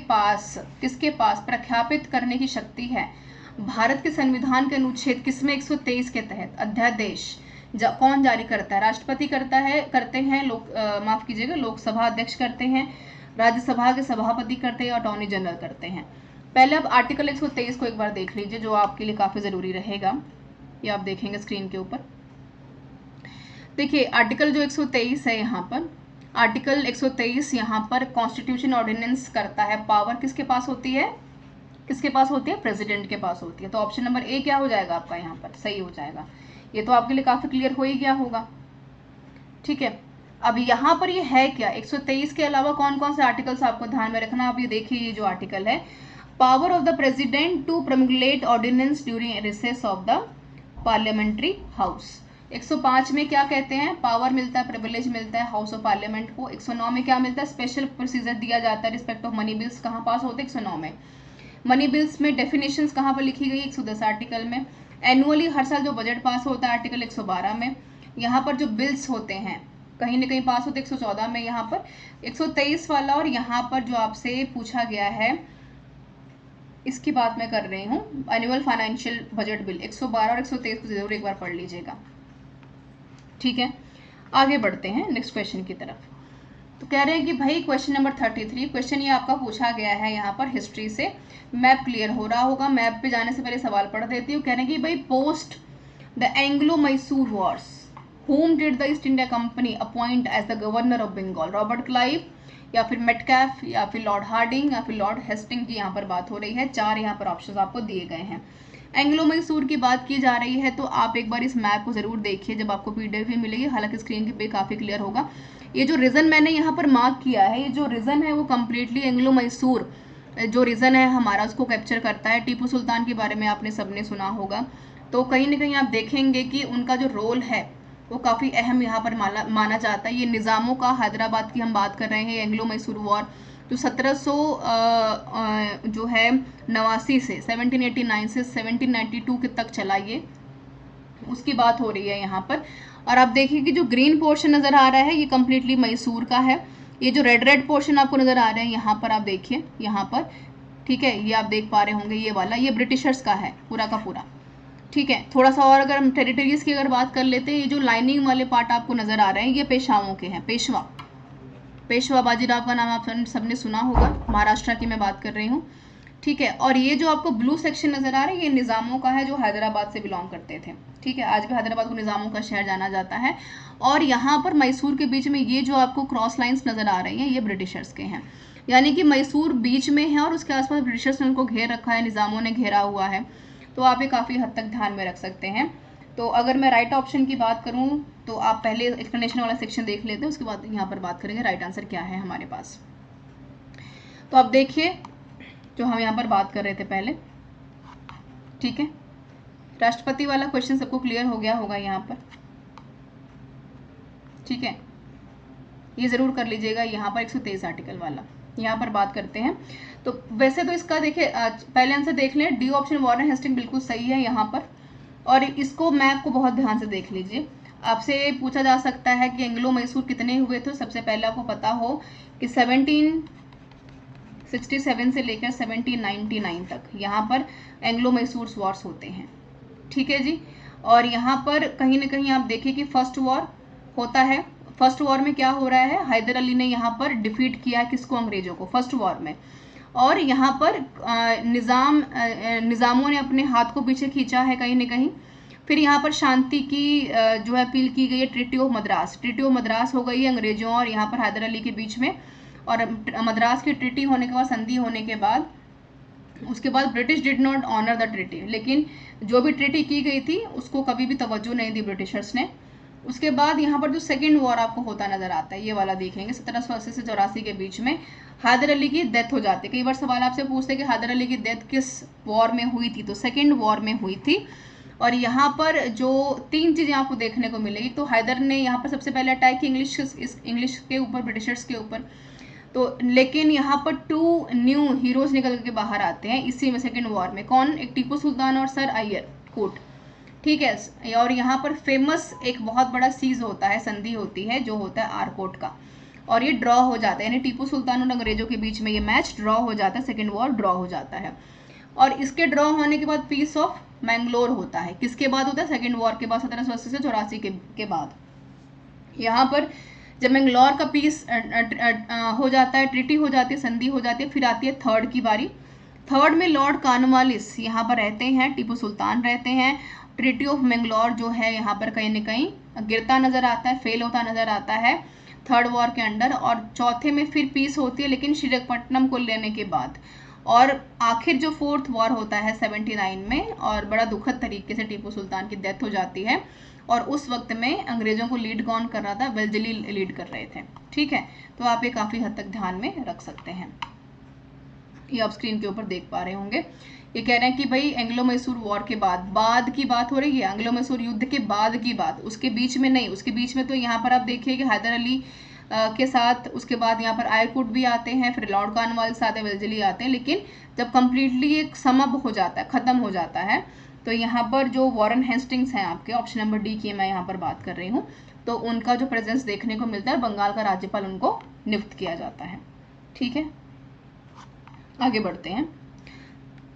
[SPEAKER 1] पास प्रख्यापित करने की शक्ति है? भारत के संविधान के अनुच्छेद किसमें 123 के तहत अध्यादेश कौन जारी करता है? राष्ट्रपति करते हैं, माफ कीजिएगा, लोकसभा अध्यक्ष करते हैं, राज्यसभा के सभापति करते हैं, अटॉर्नी जनरल करते हैं। पहले आप आर्टिकल 123 को एक बार देख लीजिए, जो आपके लिए काफी जरूरी रहेगा। ये आप देखेंगे स्क्रीन के ऊपर। देखिए आर्टिकल जो 123 है यहाँ पर, आर्टिकल 123 यहाँ पर कॉन्स्टिट्यूशन ऑर्डिनेंस करता है। पावर किसके पास होती है? किसके पास होती है? प्रेसिडेंट के पास होती है। तो ऑप्शन नंबर ए क्या हो जाएगा आपका यहाँ पर? सही हो जाएगा। ये तो आपके लिए काफी क्लियर हो ही गया होगा। ठीक है, अब यहाँ पर ये है क्या? 123 के अलावा कौन कौन से आर्टिकल्स आपको ध्यान में रखना। आप ये देखिए, ये जो आर्टिकल है, power of the president to promulgate ordinance during recess of the parliamentary house. 105 में क्या कहते हैं? पावर मिलता है, प्रिविलेज मिलता है हाउस ऑफ पार्लियामेंट को। 109 में क्या मिलता है? स्पेशल प्रोसीजर दिया जाता है रिस्पेक्ट ऑफ मनी बिल्स। कहाँ पास होते हैं? 109 में। मनी बिल्स में डेफिनेशंस कहाँ पर लिखी गई? 110 आर्टिकल में। एनुअली हर साल जो बजट पास होता है आर्टिकल 112 में। यहाँ पर जो बिल्स होते हैं कहीं ना कहीं पास होते 114 में, यहाँ पर 123 वाला। और यहाँ पर जो आपसे पूछा गया है इसकी बात मैं कर रही हूँ, एनुअल फाइनेंशियल बजट बिल 112 और 123 को जरूर एक बार पढ़ लीजिएगा। ठीक है, आगे बढ़ते हैं नेक्स्ट क्वेश्चन की तरफ। तो कह रहे हैं कि भाई क्वेश्चन नंबर 33, क्वेश्चन ये आपका पूछा गया है यहाँ पर हिस्ट्री से। मैप क्लियर हो रहा होगा, मैप पे जाने से पहले सवाल पढ़ देती हूँ। कह रहे हैं कि भाई post the Anglo Mysore wars whom did the East India Company appoint as the governor of Bengal? Robert Clive, या फिर मेटकैफ, या फिर लॉर्ड हार्डिंग, या फिर लॉर्ड हेस्टिंग की यहाँ पर बात हो रही है। 4 यहाँ पर ऑप्शंस आपको दिए गए हैं। एंग्लो मैसूर की बात की जा रही है, तो आप एक बार इस मैप को जरूर देखिए जब आपको पीडीएफ भी मिलेगी, हालांकि स्क्रीन पे काफी क्लियर होगा। ये जो रीजन मैंने यहाँ पर मार्क किया है, ये जो रीजन है वो कम्प्लीटली एंग्लो मैसूर जो रीजन है हमारा उसको कैप्चर करता है। टीपू सुल्तान के बारे में आपने सबने सुना होगा, तो कहीं ना कहीं आप देखेंगे कि उनका जो रोल है वो काफ़ी अहम यहाँ पर माना जाता है। ये निज़ामों का, हैदराबाद की हम बात कर रहे हैं, एंग्लो मैसूर वॉर जो 1700 जो है 89 से 1789 से 1792 के तक चला, ये उसकी बात हो रही है यहाँ पर। और आप देखिए कि जो ग्रीन पोर्शन नज़र आ रहा है ये कम्प्लीटली मैसूर का है। ये जो रेड पोर्शन आपको नज़र आ रहे हैं यहाँ पर, आप देखिए यहाँ पर, ठीक है, ये आप देख पा रहे होंगे, ये वाला ये ब्रिटिशर्स का है पूरा का पूरा। ठीक है, थोड़ा सा और अगर हम टेरिटरीज की अगर बात कर लेते हैं, ये जो लाइनिंग वाले पार्ट आपको नजर आ रहे हैं ये पेशवाओं के हैं। पेशवा बाजीराव का नाम आप सबने सुना होगा, महाराष्ट्र की मैं बात कर रही हूँ। ठीक है, और ये जो आपको ब्लू सेक्शन नजर आ रहा है ये निज़ामों का है जो हैदराबाद से बिलोंग करते थे। ठीक है, आज भी हैदराबाद को निज़ामों का शहर जाना जाता है। और यहाँ पर मैसूर के बीच में ये जो आपको क्रॉस लाइन्स नजर आ रही हैं ये ब्रिटिशर्स के हैं, यानी कि मैसूर बीच में है और उसके आसपास ब्रिटिशर्स ने उनको घेर रखा है, निज़ामों ने घेरा हुआ है। तो आप ये काफ़ी हद तक ध्यान में रख सकते हैं। तो अगर मैं राइट ऑप्शन की बात करूं तो आप पहले एक्सप्लेनेशन वाला सेक्शन देख लेते हैं, उसके बाद यहाँ पर बात करेंगे राइट आंसर क्या है हमारे पास। तो आप देखिए जो हम यहाँ पर बात कर रहे थे पहले, ठीक है, राष्ट्रपति वाला क्वेश्चन सबको क्लियर हो गया होगा यहाँ पर। ठीक है, ये ज़रूर कर लीजिएगा। यहाँ पर 123 आर्टिकल वाला यहाँ पर बात करते हैं। तो वैसे तो इसका देखिए पहले आंसर देख लें, डी ऑप्शन वॉरेन हेस्टिंग बिल्कुल सही है यहाँ पर। और इसको मैप को बहुत ध्यान से देख लीजिए। आपसे पूछा जा सकता है कि एंग्लो मैसूर कितने हुए थे। सबसे पहले आपको पता हो कि 1767 से लेकर 1799 तक यहाँ पर एंग्लो मैसूर वॉर्स होते हैं। ठीक है जी। और यहाँ पर कहीं ना कहीं आप देखिए कि फर्स्ट वॉर होता है। फर्स्ट वॉर में क्या हो रहा है, हैदर अली ने यहाँ पर डिफीट किया किसको, अंग्रेजों को, फर्स्ट वॉर में। और यहाँ पर निज़ामों ने अपने हाथ को पीछे खींचा है कहीं ना कहीं। फिर यहाँ पर शांति की जो है अपील की गई है, treaty of Madras. Treaty of Madras हो गई है अंग्रेजों और यहाँ पर हैदर अली के बीच में। और मद्रास की ट्रीटी होने के बाद, संधि होने के बाद, उसके बाद British did not honour the treaty. लेकिन जो भी ट्रीटी की गई थी उसको कभी भी तवज्जो नहीं दी ब्रिटिशर्स ने। उसके बाद यहाँ पर जो सेकेंड वॉर आपको होता नजर आता है, ये वाला देखेंगे 1780 से 84 के बीच में हैदर अली की डेथ हो जाती है। कई बार सवाल आपसे पूछते हैं कि हैदर अली की डेथ किस वॉर में हुई थी, तो सेकेंड वॉर में हुई थी। और यहाँ पर जो 3 चीज़ें आपको देखने को मिलेगी, तो हैदर ने यहाँ पर सबसे पहले अटैक किया इंग्लिश के ऊपर, ब्रिटिशर्स के ऊपर। तो लेकिन यहाँ पर 2 न्यू हीरोज निकल के बाहर आते हैं इसी में, सेकेंड वॉर में। कौन, एक टीपू सुल्तान और सर अय्यर कोट। ठीक है। और यहाँ पर फेमस एक बहुत बड़ा सीज होता है, संधि होती है जो होता है आरकोट का। और ये ड्रॉ हो जाता है, यानी टीपू सुल्तान और अंग्रेजों के बीच में ये मैच ड्रॉ हो जाता है, सेकेंड वॉर ड्रॉ हो जाता है। और इसके ड्रॉ होने के बाद पीस ऑफ मैंगलोर होता है। किसके बाद होता है, सेकेंड वॉर के बाद, 1780 से 84 के बाद। यहाँ पर जब मैंगलोर का पीस हो जाता है, ट्रीटी हो जाती है, संधि हो जाती है, फिर आती है थर्ड की बारी। थर्ड में लॉर्ड कॉर्नवालिस यहाँ पर रहते हैं, टीपू सुल्तान रहते हैं। ट्रीटी ऑफ मैंगलोर जो है यहाँ पर कहीं ना कहीं गिरता नजर आता है, फेल होता नजर आता है थर्ड वॉर के अंडर। और चौथे में फिर पीस होती है, लेकिन श्रीरंगपट्टनम को लेने के बाद। और आखिर जो फोर्थ वॉर होता है 79 में, और बड़ा दुखद तरीके से टीपू सुल्तान की डेथ हो जाती है। और उस वक्त में अंग्रेजों को लीड कौन कर रहा था, वेल्जली लीड कर रहे थे। ठीक है, तो आप ये काफ़ी हद तक ध्यान में रख सकते हैं। ये आप स्क्रीन के ऊपर देख पा रहे होंगे। ये कह रहे हैं कि भाई एंग्लो मैसूर वॉर के बाद की बात हो रही है, एंग्लो मैसूर युद्ध के बाद की बात, उसके बीच में नहीं। उसके बीच में तो यहाँ पर आप देखिए कि हैदर अली के साथ, उसके बाद यहाँ पर आयरकुट भी आते हैं, फिर लॉर्ड कॉर्नवालिस आते हैं, वेल्जली आते हैं। लेकिन जब कंप्लीटली एक समअप हो जाता है, खत्म हो जाता है, तो यहाँ पर जो वॉरेन हेस्टिंग्स हैं आपके, ऑप्शन नंबर डी की मैं यहाँ पर बात कर रही हूँ, तो उनका जो प्रेजेंस देखने को मिलता है, बंगाल का राज्यपाल उनको नियुक्त किया जाता है। ठीक है, आगे बढ़ते हैं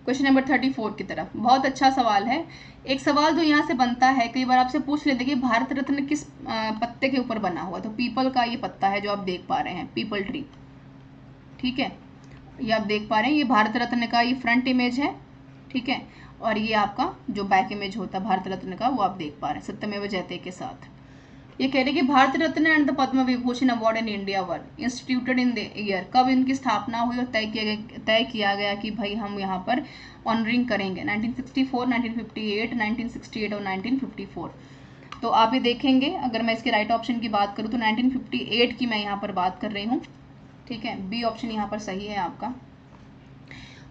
[SPEAKER 1] क्वेश्चन नंबर 34 की तरफ। बहुत अच्छा सवाल है। एक सवाल जो यहाँ से बनता है, कई बार आपसे पूछ लेते कि भारत रत्न किस पत्ते के ऊपर बना हुआ, तो पीपल का ये पत्ता है जो आप देख पा रहे हैं, पीपल ट्री। ठीक है, ये आप देख पा रहे हैं, ये भारत रत्न का ये फ्रंट इमेज है। ठीक है, और ये आपका जो बैक इमेज होता है भारत रत्न का, वो आप देख पा रहे हैं सत्यमेव जयते के साथ। ये कह रहे हैं कि Bharat Ratna and the Padma Vibhushan award in India were instituted in the year, कब इनकी स्थापना हुई और तय किया गया कि भाई हम यहाँ पर ऑनरिंग करेंगे, 1964, 1958, 1968 और 1954। तो आप ये देखेंगे, अगर मैं इसके राइट ऑप्शन की बात करूँ तो 1958 की मैं यहाँ पर बात कर रही हूँ। ठीक है, बी ऑप्शन यहाँ पर सही है आपका।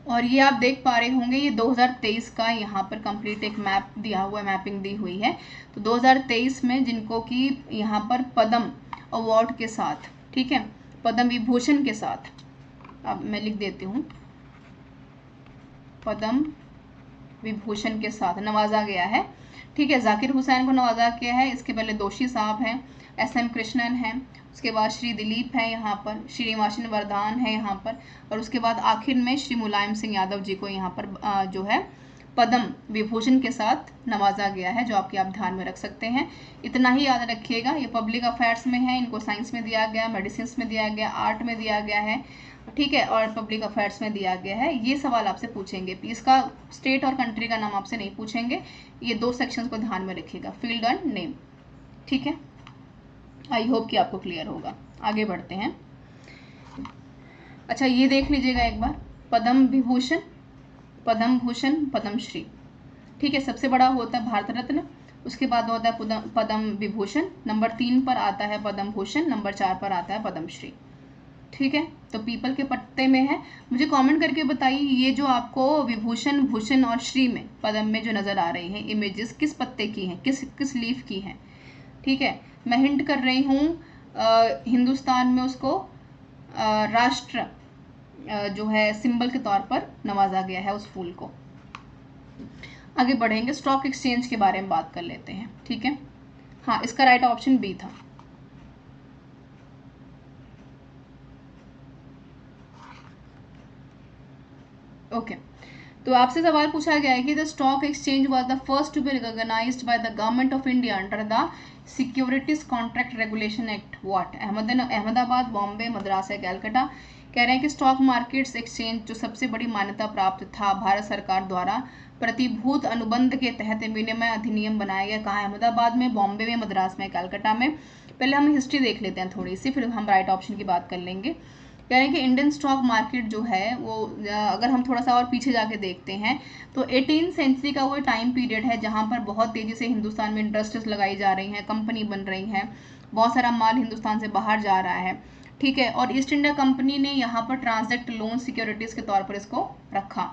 [SPEAKER 1] और ये आप देख पा रहे होंगे, ये 2023 का यहाँ पर कंप्लीट एक मैप दिया हुआ है, मैपिंग दी हुई है। तो 2023 में जिनको कि यहाँ पर पद्म अवार्ड के साथ, ठीक है, पद्म विभूषण के साथ, अब मैं लिख देती हूँ, पद्म विभूषण के साथ नवाजा गया है। ठीक है, जाकिर हुसैन को नवाजा गया है। इसके पहले दोषी साहब हैं, SM कृष्णन हैं, उसके बाद श्री दिलीप है, यहाँ पर श्रीनिवासन वरदान है यहाँ पर, और उसके बाद आखिर में श्री मुलायम सिंह यादव जी को यहाँ पर जो है पद्म विभूषण के साथ नवाजा गया है, जो आपके आप ध्यान में रख सकते हैं। इतना ही याद रखिएगा, ये पब्लिक अफेयर्स में है, इनको साइंस में दिया गया, मेडिसिन में दिया गया, आर्ट में दिया गया है। ठीक है, और पब्लिक अफेयर्स में दिया गया है। ये सवाल आपसे पूछेंगे, इसका स्टेट और कंट्री का नाम आपसे नहीं पूछेंगे। ये 2 सेक्शंस को ध्यान में रखिएगा, फील्ड एंड नेम। ठीक है, आई होप कि आपको क्लियर होगा। आगे बढ़ते हैं। अच्छा, ये देख लीजिएगा एक बार, पद्म विभूषण, पद्म भूषण, पद्मश्री। ठीक है, सबसे बड़ा होता है भारत रत्न, उसके बाद होता है पद्म विभूषण, नंबर 3 पर आता है पद्म भूषण, नंबर 4 पर आता है पद्मश्री। ठीक है, तो पीपल के पत्ते में है। मुझे कमेंट करके बताइए ये जो आपको विभूषण, भूषण और श्री में पदम में जो नज़र आ रही हैं इमेजेस किस पत्ते की हैं, किस किस लीफ की हैं। ठीक है, मैं हिंट कर रही हूँ हिंदुस्तान में उसको राष्ट्र जो है सिंबल के तौर पर नवाजा गया है उस फूल को। आगे बढ़ेंगे, स्टॉक एक्सचेंज के बारे में बात कर लेते हैं। ठीक है, हाँ इसका राइट ऑप्शन बी था। ओके, तो आपसे सवाल पूछा गया है कि the stock exchange was the first to be recognised by the government of India under the securities contract regulation act what. Ahmedabad, Bombay, Madras या कैलकाटा। कह रहे हैं कि स्टॉक मार्केट्स एक्सचेंज जो सबसे बड़ी मान्यता प्राप्त था भारत सरकार द्वारा प्रतिभूत अनुबंध के तहत विनिमय अधिनियम बनाया गया, कहाँ? अहमदाबाद में, बॉम्बे में, मद्रास में, कैलकाटा में। पहले हम हिस्ट्री देख लेते हैं थोड़ी सी, फिर हम राइट ऑप्शन की बात कर लेंगे। कह रहे हैं कि इंडियन स्टॉक मार्केट जो है वो अगर हम थोड़ा सा और पीछे जाके देखते हैं तो 18वीं सेंचुरी का वो टाइम पीरियड है जहाँ पर बहुत तेज़ी से हिंदुस्तान में इंडस्ट्रीज लगाई जा रही हैं, कंपनी बन रही हैं, बहुत सारा माल हिंदुस्तान से बाहर जा रहा है। ठीक है, और ईस्ट इंडिया कंपनी ने यहाँ पर ट्रांसैक्ट लोन सिक्योरिटीज़ के तौर पर इसको रखा।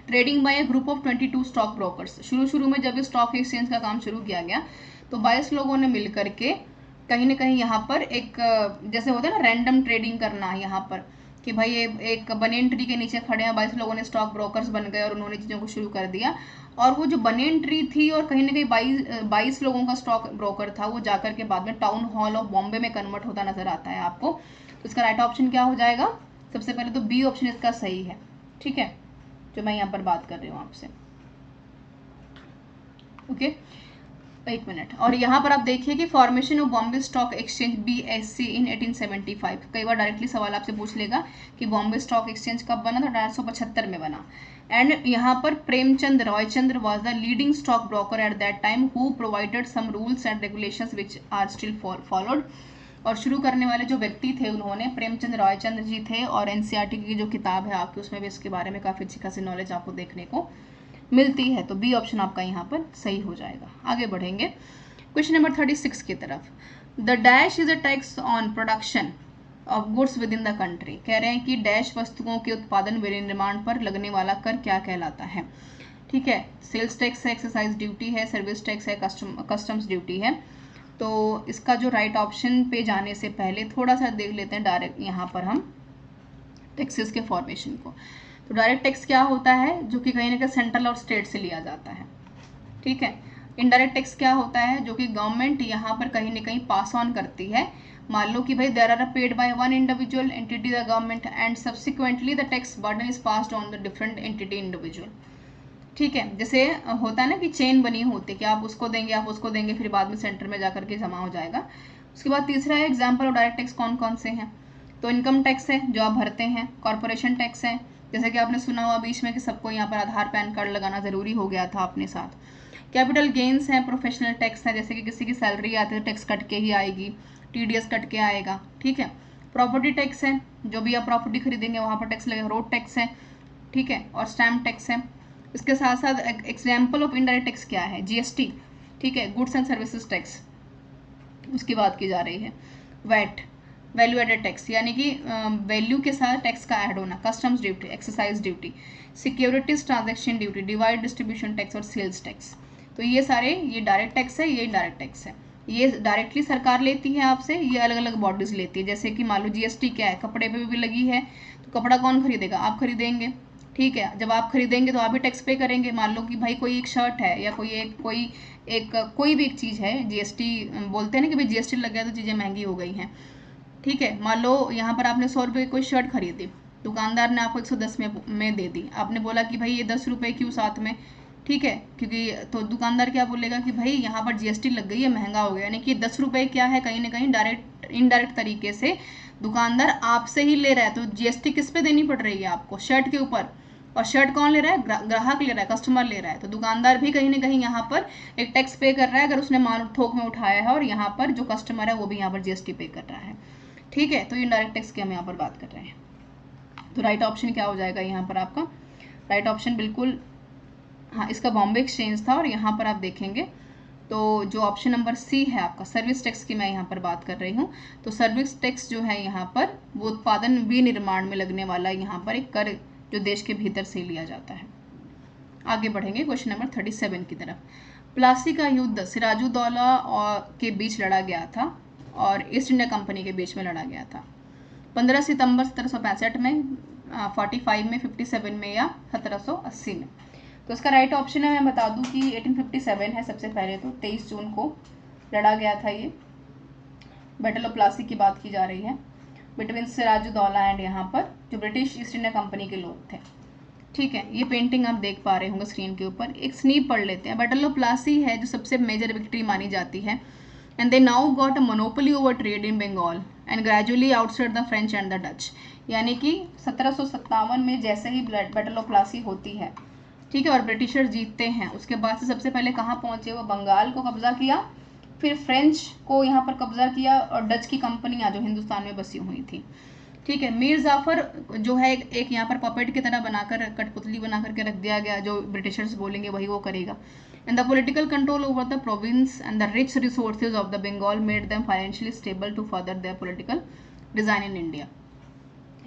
[SPEAKER 1] Trading by a group of 22 stock brokers. शुरू में जब स्टॉक एक्सचेंज का काम शुरू किया गया तो 22 लोगों ने मिल करके कहीं ना कहीं यहाँ पर एक जैसे होता है ना रैंडम ट्रेडिंग करना यहाँ पर कि भाई ये एक बनियन ट्री के नीचे खड़े हैं, 22 लोगों ने स्टॉक ब्रोकर्स बन गए और उन्होंने चीज़ों को शुरू कर दिया। और वो जो बनियन ट्री थी और कहीं ना कहीं 22 लोगों का स्टॉक ब्रोकर था वो जाकर के बाद में टाउन हॉल ऑफ बॉम्बे में कन्वर्ट होता नजर आता है आपको। तो इसका राइट ऑप्शन क्या हो जाएगा? सबसे पहले तो बी ऑप्शन इसका सही है। ठीक है, जो मैं यहाँ पर बात कर रही हूँ आपसे। ओके, एक मिनट। और यहाँ पर आप देखिए कि formation of Bombay stock exchange BSC इन 1875। कई बार डायरेक्टली सवाल आपसे पूछ लेगा कि बॉम्बे स्टॉक एक्सचेंज कब बना, तो 1875 में बना। एंड यहाँ पर Premchand Roychandra was the leading stock broker at that time who provided some rules and regulations which are still followed. और शुरू करने वाले जो व्यक्ति थे उन्होंने प्रेमचंद रॉयचंद्र जी थे, और NCERT की जो किताब है आपकी उसमें भी इसके बारे में काफ़ी अच्छी खासी नॉलेज आपको देखने को मिलती है। तो बी ऑप्शन आपका यहाँ पर सही हो जाएगा। आगे बढ़ेंगे क्वेश्चन नंबर 36 की तरफ। The dash is a tax on production of goods with in the country. कह रहे हैं कि डैश वस्तुओं के उत्पादन विनिर्माण पर लगने वाला कर क्या कहलाता है। ठीक है, सेल्स टैक्स है, एक्साइज ड्यूटी है, सर्विस टैक्स है, कस्टम्स ड्यूटी है। तो इसका जो राइट ऑप्शन पे जाने से पहले थोड़ा सा देख लेते हैं डायरेक्ट यहाँ पर हम टैक्सेस के फॉर्मेशन को। तो डायरेक्ट टैक्स क्या होता है? जो कि कहीं ना कहीं सेंट्रल और स्टेट से लिया जाता है। ठीक है, इनडायरेक्ट टैक्स क्या होता है? जो कि गवर्नमेंट यहाँ पर कहीं ना कहीं पास ऑन करती है। मान लो कि भाई there are paid by one individual entity the government and subsequently the tax burden is passed on the different entity individual. ठीक है, जैसे होता है ना कि चेन बनी होती है कि आप उसको देंगे, आप उसको देंगे, फिर बाद में सेंटर में जाकर के जमा हो जाएगा। उसके बाद तीसरा है एग्जाम्पल ऑफ डायरेक्ट टैक्स कौन कौन से हैं। तो इनकम टैक्स है जो आप भरते हैं, कॉर्पोरेशन टैक्स है, जैसे कि आपने सुना हुआ बीच में कि सबको यहाँ पर आधार पैन कार्ड लगाना ज़रूरी हो गया था अपने साथ। कैपिटल गेन्स है, प्रोफेशनल टैक्स है, जैसे कि किसी की सैलरी आती है तो टैक्स कट के ही आएगी, TDS कट के आएगा। ठीक है, प्रॉपर्टी टैक्स है, जो भी आप प्रॉपर्टी खरीदेंगे वहाँ पर टैक्स लगेगा, रोड टैक्स है। ठीक है, और स्टैम्प टैक्स है। इसके साथ साथ एग्जाम्पल ऑफ इनडायरेक्ट टैक्स क्या है? GST। ठीक है, गुड्स एंड सर्विसेज टैक्स उसकी बात की जा रही है। वैट, वैल्यू एडेड टैक्स, यानी कि वैल्यू के साथ टैक्स का ऐड होना, customs duty, excise duty, securities transaction duty, divide distribution tax और सेल्स टैक्स। तो ये सारे ये डायरेक्ट टैक्स है, ये इनडायरेक्ट टैक्स है। ये डायरेक्टली सरकार लेती है आपसे, ये अलग अलग बॉडीज लेती है। जैसे कि मान लो GST क्या है, कपड़े पे भी लगी है, तो कपड़ा कौन खरीदेगा? आप खरीदेंगे। ठीक है, जब आप खरीदेंगे तो आप भी टैक्स पे करेंगे। मान लो कि भाई कोई एक शर्ट है या कोई भी एक चीज़ है, GST बोलते हैं ना कि भाई GST लग गया तो चीज़ें महंगी हो गई हैं। ठीक है, मान लो यहाँ पर आपने 100 रुपये की कोई शर्ट खरीदी, दुकानदार ने आपको 110 में दे दी, आपने बोला कि भाई ये 10 रुपये क्यों साथ में? ठीक है, क्योंकि तो दुकानदार क्या बोलेगा कि भाई यहाँ पर GST लग गई है, महंगा हो गया। यानी कि 10 रुपये क्या है, कहीं ना कहीं डायरेक्ट इनडायरेक्ट तरीके से दुकानदार आपसे ही ले रहा है। तो GST किस पे देनी पड़ रही है आपको? शर्ट के ऊपर। और शर्ट कौन ले रहा है? ग्राहक ले रहा है, कस्टमर ले रहा है। तो दुकानदार भी कहीं ना कहीं यहाँ पर एक टैक्स पे कर रहा है अगर उसने माल थोक में उठाया है, और यहाँ पर जो कस्टमर है वो भी यहाँ पर GST पे कर रहा है। ठीक है, तो इनडायरेक्ट टैक्स की हम यहाँ पर बात कर रहे हैं। तो राइट ऑप्शन क्या हो जाएगा यहाँ पर आपका? राइट ऑप्शन बिल्कुल हाँ, इसका बॉम्बे एक्सचेंज था। और यहाँ पर आप देखेंगे तो जो ऑप्शन नंबर सी है आपका सर्विस टैक्स की मैं यहाँ पर बात कर रही हूँ। तो सर्विस टैक्स जो है यहाँ पर वो उत्पादन विनिर्माण में लगने वाला यहाँ पर एक कर जो देश के भीतर से लिया जाता है। आगे बढ़ेंगे क्वेश्चन नंबर 37 की तरफ। प्लासी का युद्ध सिराजुद्दौला और के बीच लड़ा गया था और ईस्ट इंडिया कंपनी के बीच में लड़ा गया था। 15 सितंबर 1765 में, 45 में, 57 में या 1780 में। तो इसका राइट ऑप्शन है, मैं बता दूं कि 1857 है सबसे पहले। तो 23 जून को लड़ा गया था ये। बैटल ऑफ प्लासी की बात की जा रही है बिटवीन सिराजुद्दौला एंड यहाँ पर जो ब्रिटिश ईस्ट इंडिया कंपनी के लोग थे। ठीक है, ये पेंटिंग आप देख पा रहे होंगे स्क्रीन के ऊपर। एक स्नीप पढ़ लेते हैं। बैटल ऑफ प्लासी है जो सबसे मेजर विक्ट्री मानी जाती है। And they now got a monopoly over trade in Bengal and gradually outside the French and the Dutch. यानी कि 1757 में जैसे ही बैटल ऑफ प्लासी होती है, ठीक है, और ब्रिटिशर्स जीतते हैं, उसके बाद से सबसे पहले कहाँ पहुंचे? वो बंगाल को कब्जा किया, फिर फ्रेंच को यहाँ पर कब्जा किया और डच की कंपनियां जो हिंदुस्तान में बसी हुई थी। ठीक है, मीर जाफर जो है एक यहाँ पर पपेट की तरह बनाकर, कठपुतली बना करके रख दिया गया, जो ब्रिटिशर्स बोलेंगे वही वो करेगा। And the political control over the province and the rich resources of the Bengal made them financially stable to further their political design in India.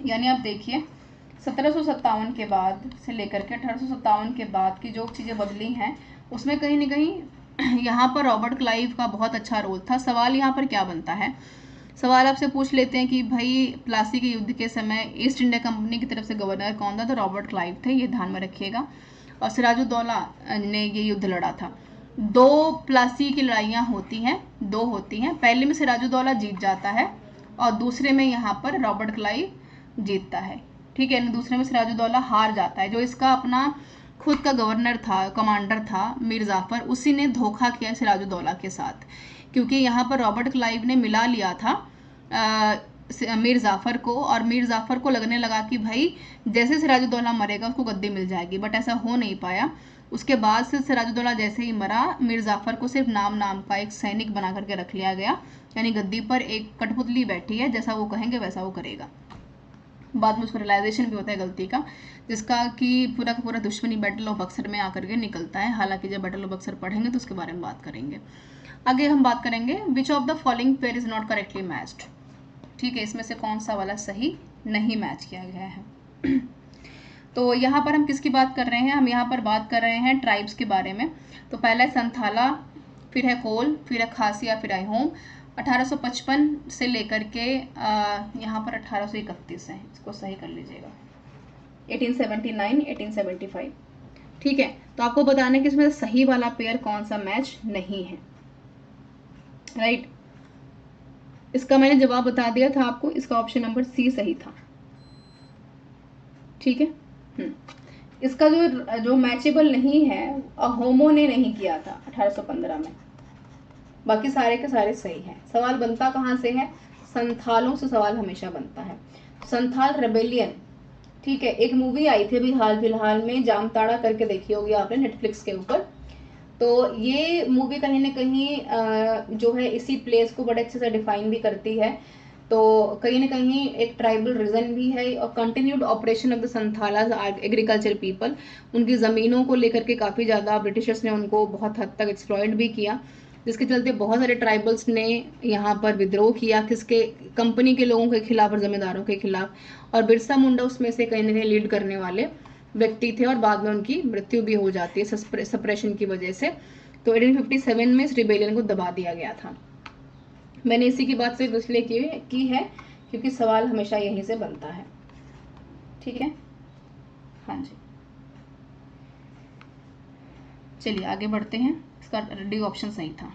[SPEAKER 1] यानी आप देखिए 1757 के बाद से लेकर के 1857 के बाद की जो चीज़ें बदली हैं उसमें कहीं ना कहीं यहाँ पर रॉबर्ट क्लाइव का बहुत अच्छा रोल था। सवाल यहाँ पर क्या बनता है? सवाल आपसे पूछ लेते हैं कि भाई प्लासी के युद्ध के समय ईस्ट इंडिया कंपनी की तरफ से गवर्नर कौन था? तो रॉबर्ट क्लाइव थे, ये ध्यान में रखिएगा। और सिराजुद्दौला ने ये युद्ध लड़ा था। 2 प्लासी की लड़ाइयाँ होती हैं, 2 होती हैं। पहले में सिराजुद्दौला जीत जाता है और दूसरे में यहाँ पर रॉबर्ट क्लाइव जीतता है। ठीक है, दूसरे में सिराजुद्दौला हार जाता है। जो इसका अपना खुद का गवर्नर था, कमांडर था मीर जाफर, उसी ने धोखा किया सिराजुद्दौला के साथ, क्योंकि यहाँ पर रॉबर्ट क्लाइव ने मिला लिया था मीर जाफर को, और मीर जाफर को लगने लगा कि भाई जैसे सिराजुद्दौला मरेगा उसको गद्दी मिल जाएगी, बट ऐसा हो नहीं पाया। उसके बाद से सिराजुद्दौला जैसे ही मरा, मीर जाफर को सिर्फ नाम का एक सैनिक बना करके रख लिया गया, यानी गद्दी पर एक कठपुतली बैठी है, जैसा वो कहेंगे वैसा वो करेगा। बाद में उसको रियलाइजेशन भी होता है गलती का, जिसका कि पूरा का पूरा दुश्मनी बैटल ऑफ बक्सर में आकर के निकलता है। हालांकि जब बैटल ऑफ बक्सर पढ़ेंगे तो उसके बारे में बात करेंगे। आगे हम बात करेंगे विच of the following pair is not correctly matched. ठीक है, इसमें से कौन सा वाला सही नहीं मैच किया गया है? तो यहाँ पर हम किसकी बात कर रहे हैं? हम यहाँ पर बात कर रहे हैं ट्राइब्स के बारे में। तो पहला है संथाला, फिर है कोल, फिर है खासिया, फिर है 1855 से लेकर के यहाँ पर 1831 है, इसको सही कर लीजिएगा। 1879, 1875। ठीक है, तो आपको बताना है कि इसमें सही वाला पेयर कौन सा मैच नहीं है। राइट, इसका मैंने जवाब बता दिया था आपको, इसका ऑप्शन नंबर सी सही था। ठीक है, इसका जो मैचेबल नहीं है, होमो ने नहीं किया था 1815 में, बाकी सारे के सारे सही हैं। सवाल बनता कहाँ से है? संथालों से सवाल हमेशा बनता है। संथाल रेबेलियन, ठीक है, एक मूवी आई थी अभी हाल फिलहाल में, जामताड़ा करके देखी होगी आपने नेटफ्लिक्स के ऊपर। तो ये मूवी कहीं ना कहीं जो है इसी प्लेस को बड़े अच्छे से डिफाइन भी करती है। तो कहीं ना कहीं एक ट्राइबल रीजन भी है, और continued operation of the Santhals agriculture people, उनकी ज़मीनों को लेकर के काफ़ी ज़्यादा ब्रिटिशर्स ने उनको बहुत हद तक एक्सप्लॉइट भी किया, जिसके चलते बहुत सारे ट्राइबल्स ने यहाँ पर विद्रोह किया, किसके? कंपनी के लोगों के खिलाफ और जमींदारों के खिलाफ। और बिरसा मुंडा उसमें से कहीं ना कहीं लीड करने वाले व्यक्ति थे, और बाद में उनकी मृत्यु भी हो जाती है सप्रेशन की वजह से। तो 1857 में इस रिबेलियन को दबा दिया गया था। मैंने इसी की बात सिर्फ इसलिए की है क्योंकि सवाल हमेशा यहीं से बनता है। ठीक है, हाँ जी, चलिए आगे बढ़ते हैं। इसका डी ऑप्शन सही था।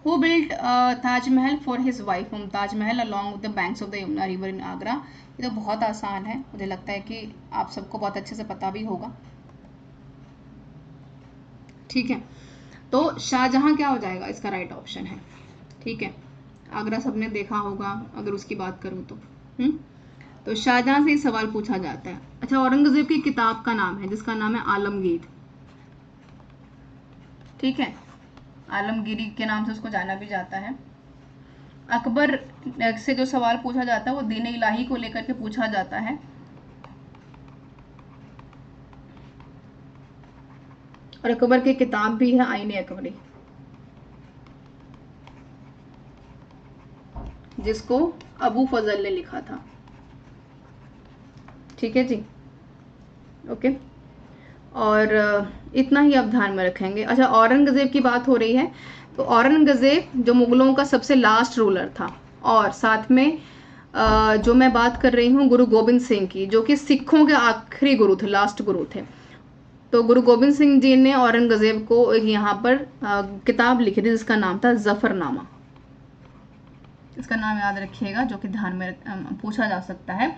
[SPEAKER 1] Who built Taj Mahal for his wife Mumtaz Mahal along with the banks of the Yamuna river in Agra? ये तो बहुत आसान है, मुझे लगता है कि आप सबको बहुत अच्छे से पता भी होगा। ठीक है, तो शाहजहां क्या हो जाएगा? इसका राइट ऑप्शन है। ठीक है, आगरा सबने देखा होगा अगर उसकी बात करूं तो। तो शाहजहां से सवाल पूछा जाता है। अच्छा, औरंगजेब की किताब का नाम है जिसका नाम है आलमगीर। ठीक है, आलमगीरी के नाम से उसको जाना भी जाता है। अकबर से जो सवाल पूछा जाता है वो दीन इलाही को लेकर के पूछा जाता है। और अकबर की किताब भी है आईने अकबरी, जिसको अबू फजल ने लिखा था। ठीक है जी, ओके। और इतना ही आप ध्यान में रखेंगे। अच्छा, औरंगजेब की बात हो रही है, तो औरंगजेब जो मुगलों का सबसे लास्ट रूलर था, और साथ में जो मैं बात कर रही हूँ गुरु गोबिंद सिंह की, जो कि सिखों के आखिरी गुरु थे, लास्ट गुरु थे। तो गुरु गोबिंद सिंह जी ने औरंगजेब को एक यहाँ पर किताब लिखी थी जिसका नाम था जफरनामा। इसका नाम याद रखिएगा, जो कि ध्यान में पूछा जा सकता है।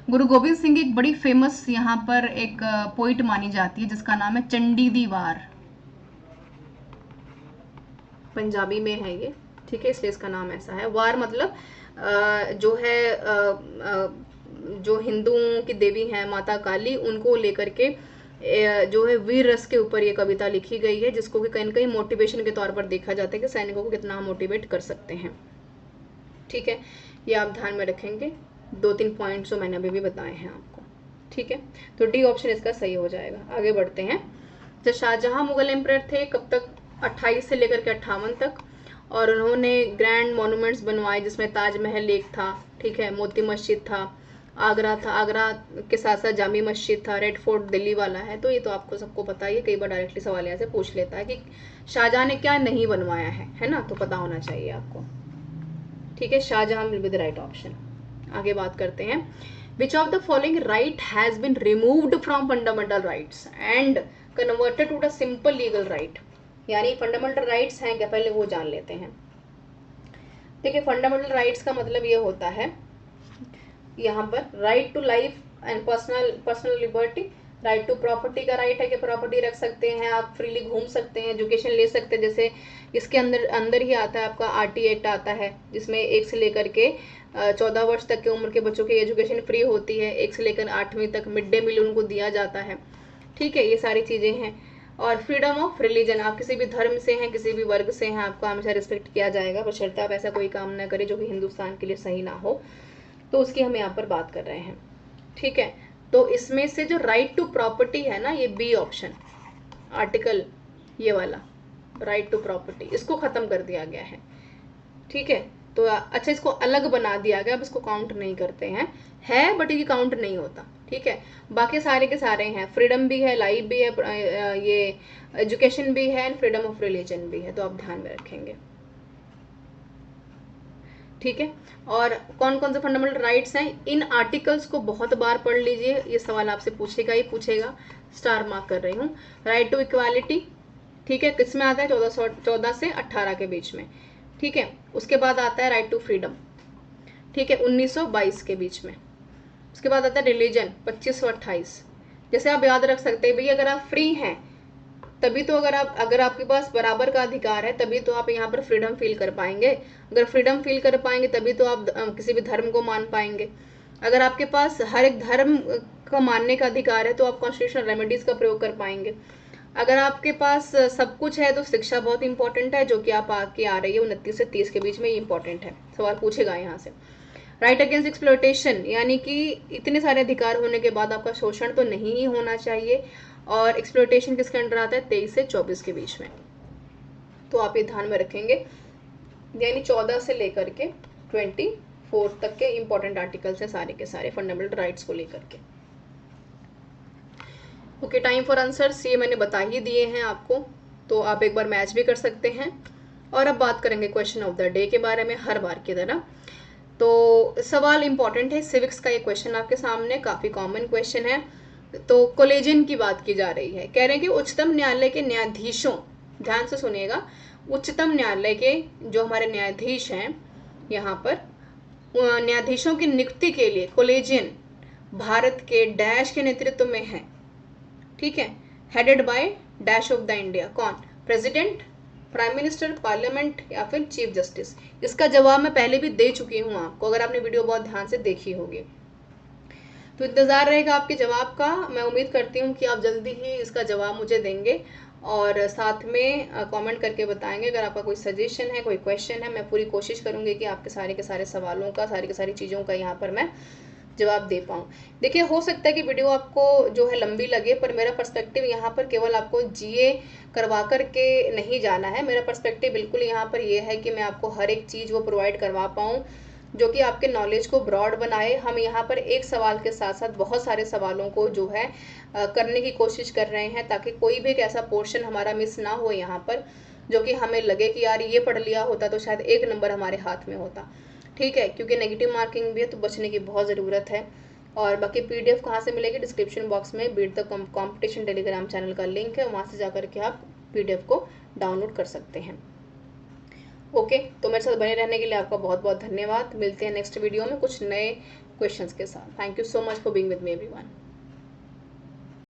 [SPEAKER 1] गुरु गोबिंद सिंह की एक बड़ी फेमस यहाँ पर एक पोइट मानी जाती है जिसका नाम है चंडी दी वार, पंजाबी में है ये, ठीक है, इसलिए इसका नाम ऐसा है। वार मतलब जो है जो हिंदुओं की देवी हैं माता काली, उनको लेकर के जो है वीर रस के ऊपर ये कविता लिखी गई है, जिसको कि कहीं ना कहीं मोटिवेशन के तौर पर देखा जाता है कि सैनिकों को कितना मोटिवेट कर सकते हैं। ठीक है, ये आप ध्यान में रखेंगे, 2-3 पॉइंट्स जो मैंने अभी भी बताए हैं आपको। ठीक है, तो डी ऑप्शन इसका सही हो जाएगा। आगे बढ़ते हैं। जब शाहजहां मुगल एम्परर थे, कब तक? 28 से लेकर के 58 तक, और उन्होंने ग्रैंड मॉन्यूमेंट्स बनवाए जिसमें ताजमहल एक था, ठीक है, मोती मस्जिद था, आगरा था, आगरा के साथ साथ जामी मस्जिद था, रेड फोर्ट दिल्ली वाला है। तो ये तो आपको सबको पता ही है, कई बार डायरेक्टली सवाल यहाँ से पूछ लेता है कि शाहजहां ने क्या नहीं बनवाया है ना, तो पता होना चाहिए आपको। ठीक है, Shahjahan will be the right option. आगे बात करते हैं। Which of the following right has been removed from fundamental rights and converted to the simple legal right? यानी फंडामेंटल राइट्स हैं क्या, पहले वो जान लेते हैं। देखिए, फंडामेंटल राइट्स का मतलब ये होता है यहाँ पर right to life and personal liberty, right to property का राइट है कि प्रॉपर्टी रख सकते हैं आप, फ्रीली घूम सकते हैं, एजुकेशन ले सकते हैं। जैसे इसके अंदर ही आता है आपका आरटी एक्ट आता है, जिसमें 1 से लेकर के 14 वर्ष तक की उम्र के बच्चों की एजुकेशन फ्री होती है, 1 से लेकर 8वीं तक मिड डे मील उनको दिया जाता है। ठीक है, ये सारी चीज़ें हैं। और फ्रीडम ऑफ रिलीजन, आप किसी भी धर्म से हैं, किसी भी वर्ग से हैं, आपको हमेशा रिस्पेक्ट किया जाएगा, बशर्ते आप ऐसा कोई काम ना करें जो कि हिंदुस्तान के लिए सही ना हो, तो उसकी हम यहाँ पर बात कर रहे हैं। ठीक है, तो इसमें से जो राइट टू प्रॉपर्टी है ना, ये बी ऑप्शन, आर्टिकल ये वाला राइट टू प्रॉपर्टी, इसको खत्म कर दिया गया है। ठीक है, तो अच्छा, इसको अलग बना दिया गया, अब इसको काउंट नहीं करते हैं, है बट ये काउंट नहीं होता। ठीक है, बाकी सारे के सारे हैं, फ्रीडम भी है, लाइफ भी है, ये एजुकेशन भी है, एंड फ्रीडम ऑफ रिलीजन भी है, तो आप ध्यान में रखेंगे। ठीक है, और कौन कौन से फंडामेंटल राइट्स हैं, इन आर्टिकल्स को बहुत बार पढ़ लीजिए, ये सवाल आपसे पूछेगा ही पूछेगा, स्टार मार्क कर रही हूँ। राइट टू इक्वालिटी, ठीक है, किस में आता है? 14 से 18 के बीच में। ठीक है, उसके बाद आता है राइट टू फ्रीडम, ठीक है, 1922 के बीच में। उसके बाद आता है रिलीजन, 2528। जैसे आप याद रख सकते हैं भैया, अगर आप फ्री हैं तभी तो, अगर आपके पास बराबर का अधिकार है तभी तो आप यहाँ पर फ्रीडम फील कर पाएंगे। अगर फ्रीडम फील कर पाएंगे तभी तो आप किसी भी धर्म को मान पाएंगे। अगर आपके पास हर एक धर्म को मानने का अधिकार है तो आप कॉन्स्टिट्यूशनल रेमेडीज का प्रयोग कर पाएंगे। अगर आपके पास सब कुछ है तो शिक्षा बहुत इंपॉर्टेंट है, जो कि आप आके आ रही है 29 से 30 के बीच में, ये इंपॉर्टेंट है, सवाल पूछेगा यहाँ से। राइट अगेंस्ट एक्सप्लॉयटेशन, यानी कि इतने सारे अधिकार होने के बाद आपका शोषण तो नहीं ही होना चाहिए, और एक्सप्लॉयटेशन किसके अंडर आता है? 23 से 24 के बीच में, तो आप ये ध्यान में रखेंगे। यानी 14 से लेकर के 24 तक के इंपॉर्टेंट आर्टिकल्स हैं सारे के सारे फंडामेंटल राइट्स को लेकर के। ओके, टाइम फॉर आंसर्स ये मैंने बता ही दिए हैं आपको, तो आप एक बार मैच भी कर सकते हैं। और अब बात करेंगे क्वेश्चन ऑफ द डे के बारे में, हर बार की तरह। तो सवाल इंपॉर्टेंट है, सिविक्स का ये क्वेश्चन आपके सामने, काफ़ी कॉमन क्वेश्चन है। तो कोलेजन की बात की जा रही है, कह रहे हैं कि उच्चतम न्यायालय के न्यायाधीशों, ध्यान से सुनिएगा, उच्चतम न्यायालय के जो हमारे न्यायाधीश हैं यहाँ पर, न्यायाधीशों की नियुक्ति के लिए कोलेजियन भारत के डैश के नेतृत्व में है। ठीक है, headed by dash of the India, कौन? प्रेसिडेंट, प्राइम मिनिस्टर, पार्लियामेंट, या फिर चीफ जस्टिस? इसका जवाब मैं पहले भी दे चुकी हूँ आपको, अगर आपने वीडियो बहुत ध्यान से देखी होगी। तो इंतज़ार रहेगा आपके जवाब का। मैं उम्मीद करती हूँ कि आप जल्दी ही इसका जवाब मुझे देंगे, और साथ में कमेंट करके बताएंगे। अगर आपका कोई सजेशन है, कोई क्वेश्चन है, मैं पूरी कोशिश करूँगी कि आपके सारे के सारे सवालों का, सारी की सारी चीज़ों का यहाँ पर मैं जवाब दे पाऊँ। देखिए, हो सकता है कि वीडियो आपको जो है लंबी लगे, पर मेरा पर्सपेक्टिव यहाँ पर केवल आपको जीए करवा करके नहीं जाना है। मेरा पर्सपेक्टिव बिल्कुल यहाँ पर ये है कि मैं आपको हर एक चीज़ वो प्रोवाइड करवा पाऊँ जो कि आपके नॉलेज को ब्रॉड बनाए। हम यहाँ पर एक सवाल के साथ साथ बहुत सारे सवालों को जो है करने की कोशिश कर रहे हैं, ताकि कोई भी एक ऐसा पोर्शन हमारा मिस ना हो यहाँ पर जो कि हमें लगे कि यार ये पढ़ लिया होता तो शायद 1 नंबर हमारे हाथ में होता। ठीक है, क्योंकि नेगेटिव मार्किंग भी है तो बचने की बहुत ज़रूरत है। और बाकी पीडीएफ कहाँ से मिलेगी? डिस्क्रिप्शन बॉक्स में beat the competition Telegram channel का लिंक है, वहाँ से जाकर के आप पीडीएफ को डाउनलोड कर सकते हैं। ओके, तो मेरे साथ बने रहने के लिए आपका बहुत बहुत धन्यवाद। मिलते हैं नेक्स्ट वीडियो में कुछ नए क्वेश्चंस के साथ। Thank you so much for being with me everyone.